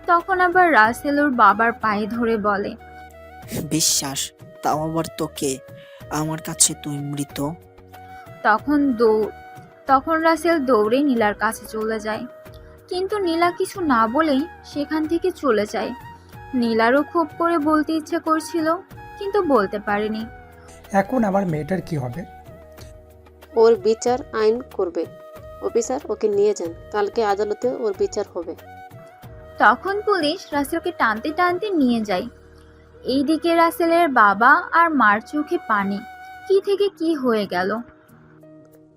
তখন আবার রাসেল ওর বাবার পায়ে ধরে বলে, বিশ্বাস? তাও আবার তোকে? আমার কাছে তুই মৃত। তখন রাসেল দৌড়ে নীলার কাছে চলে যায়, কিন্তু নীলা কিছু না বলেই সেখান থেকে চলে যায়। নীলারও খুব করে বলতে ইচ্ছে করছিল, কিন্তু বলতে পারেনি। এখন আমার মেয়েটার কি হবে? ওর বিচার আইন করবে। অফিসার, ওকে নিয়ে যান, কালকে আদালতে ওর বিচার হবে। তখন পুলিশ রাসেলকে টানতে টানতে নিয়ে যায়। এইদিকে রাসেলের বাবা আর মার চোখে পানি। কি থেকে কি হয়ে গেল।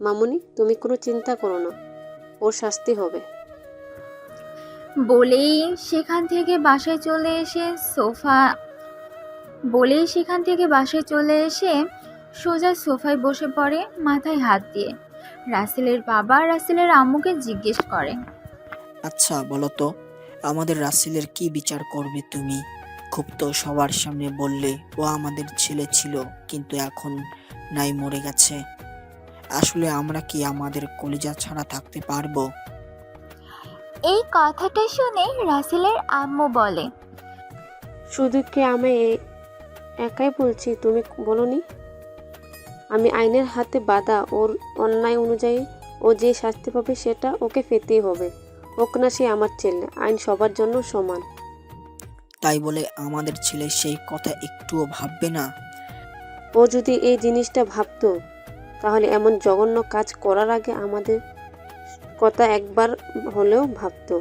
মামুনি, তুমি কোনো চিন্তা করো না, ওর শাস্তি হবে। বলেই সেখান থেকে বাসায় চলে এসে সোজা সোফায় বসে পড়ে, মাথায় হাত দিয়ে। রাসেলের বাবা রাসেলের আম্মুকে জিজ্ঞেস করে, আচ্ছা বলো তো, আমাদের রাসেলের কি বিচার করবে তুমি? খুব তো সবার সামনে বললে ও আমাদের ছেলে ছিল, কিন্তু এখন নাই, মরে গেছে। আসলে আমরা কি আমাদের কলিজা ছাড়া থাকতে পারবো? এই কথাটা শুনে রাসেলের আম্মু বলে, শুধু কি আমি একাই বলছি, তুমি বলনি? আমি আইনের হাতে বাঁধা, ওর অন্যায় অনুযায়ী ও যে শাস্তি পাবে সেটা ওকে পেতেই হবে। হোক না সে আমার ছেলে, আইন সবার জন্য সমান। তাই বলে আমাদের ছেলে সেই কথা একটুও ভাববে না? ও যদি এই জিনিসটা ভাবতো, তাহলে এমন জঘন্য কাজ করার আগে আমাদের কথা একবার হলেও ভাবতো।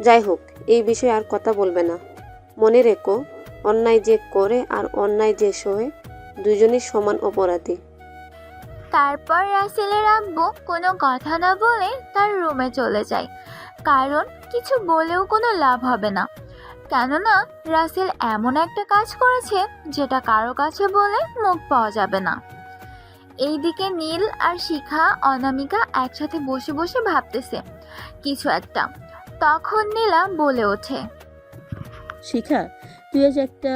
যাই হোক, এই বিষয়ে আর কথা বলবে না। মনে রেখো, অন্যায় যে করে আর অন্যায় যে সহে, দুজনই সমান অপরাধী। তারপর রাসেলের আব্বু কোনো কথা না বলে তার রুমে চলে যায়, কারণ কিছু বলেও কোনো লাভ হবে না। কেননা রাসেল এমন একটা কাজ করেছে যেটা কারো কাছে বলে মুখ পাওয়া যাবে না। এইদিকে নীল আর শিখা অনামিকা একসাথে বসে বসে ভাবতেছে কিছু একটা। তখন নীলা বলে ওঠে, শিখা, তুই আজ একটা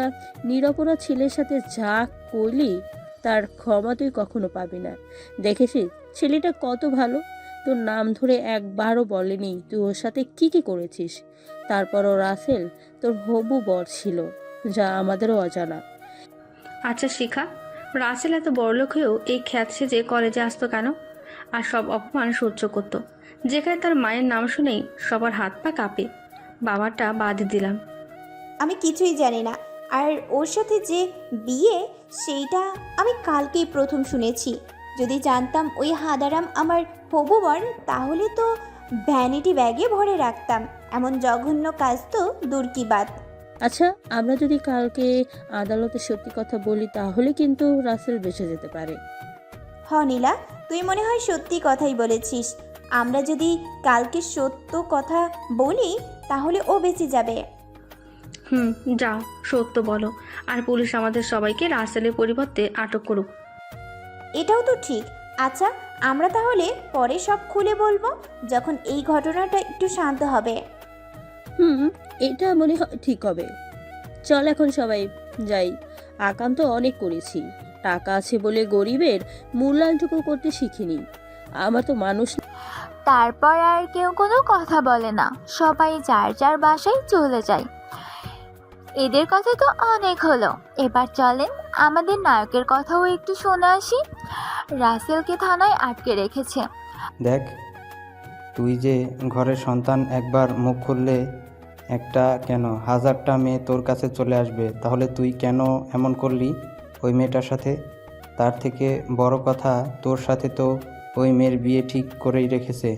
নিরপরাধ ছেলের সাথে যা করলি তার ক্ষমা তুই কখনো পাবি না। দেখেছিস ছেলেটা কত ভালো, তোর নাম ধরে একবারও বলেনি তুই ওর সাথে কি কি করেছিস। তারপরও রাসেল তোর হবু বর ছিল, যা আমাদেরও অজানা। আচ্ছা শিখা, রাসেল এত বড়লোক হয়েও এই খ্যাত সেজে কলেজে আসতো কেন? আর সব অপমান সহ্য করতো, যেখানে তার মায়ের নাম শুনেই সবার হাত পা কাঁপে। বাবাটা বাদ দিলাম, আমি কিছুই জানি না। আর ওর সাথে যে বিয়ে, সেইটা আমি কালকেই প্রথম শুনেছি। যদি জানতাম ওই হাদারাম আমার হবু বর, তাহলে তো ভ্যানিটি ব্যাগে ভরে রাখতাম। এমন জঘন্য কাজ তো দূর কি বাদ। আচ্ছা, আমরা যদি কালকে আদালতে সত্যি কথা বলি তাহলে কিন্তু রাসেল বেঁচে যেতে পারে। নীলা, তুই মনে হয় সত্যি কথাই বলেছিস। আমরা যদি কালকে সত্য কথা বলি তাহলে ও বেঁচে যাবে। যাও সত্য বলো, আর পুলিশ আমাদের সবাইকে রাসেলের পরিবর্তে আটক করুক। এটাও তো ঠিক। আচ্ছা, আমরা তাহলে পরে সব খুলে বলবো, যখন এই ঘটনাটা একটু শান্ত হবে। এটা মনে হয় ঠিক হবে। চল এখন সবাই যাই, আকাম তো অনেক করেছি, টাকা আছে বলে গরিবের মূল্যায়নটুকু করতে শিখিনি। আমার তো মানুষ। তারপর আর কেউ কোনো কথা বলে না, সবাই যার যার বাসায় চলে যায়। এদের কথা তো অনেক হলো, এবার চলেন আমাদের নায়কের কথাও একটু শুনে আসি। রাসেলকে থানায় আটকে রেখেছে। দেখ, তুই যে ঘরের সন্তান, একবার মুখ খুললে একটা কেন 1000টা মেয়ে তোর কাছে চলে আসবে। তাহলে তুই কেন এমন করলি ওই মেয়েটার সাথে? তার থেকে বড় কথা, তোর সাথে তো ওই মেয়ের বিয়ে ঠিক করেই রেখেছে।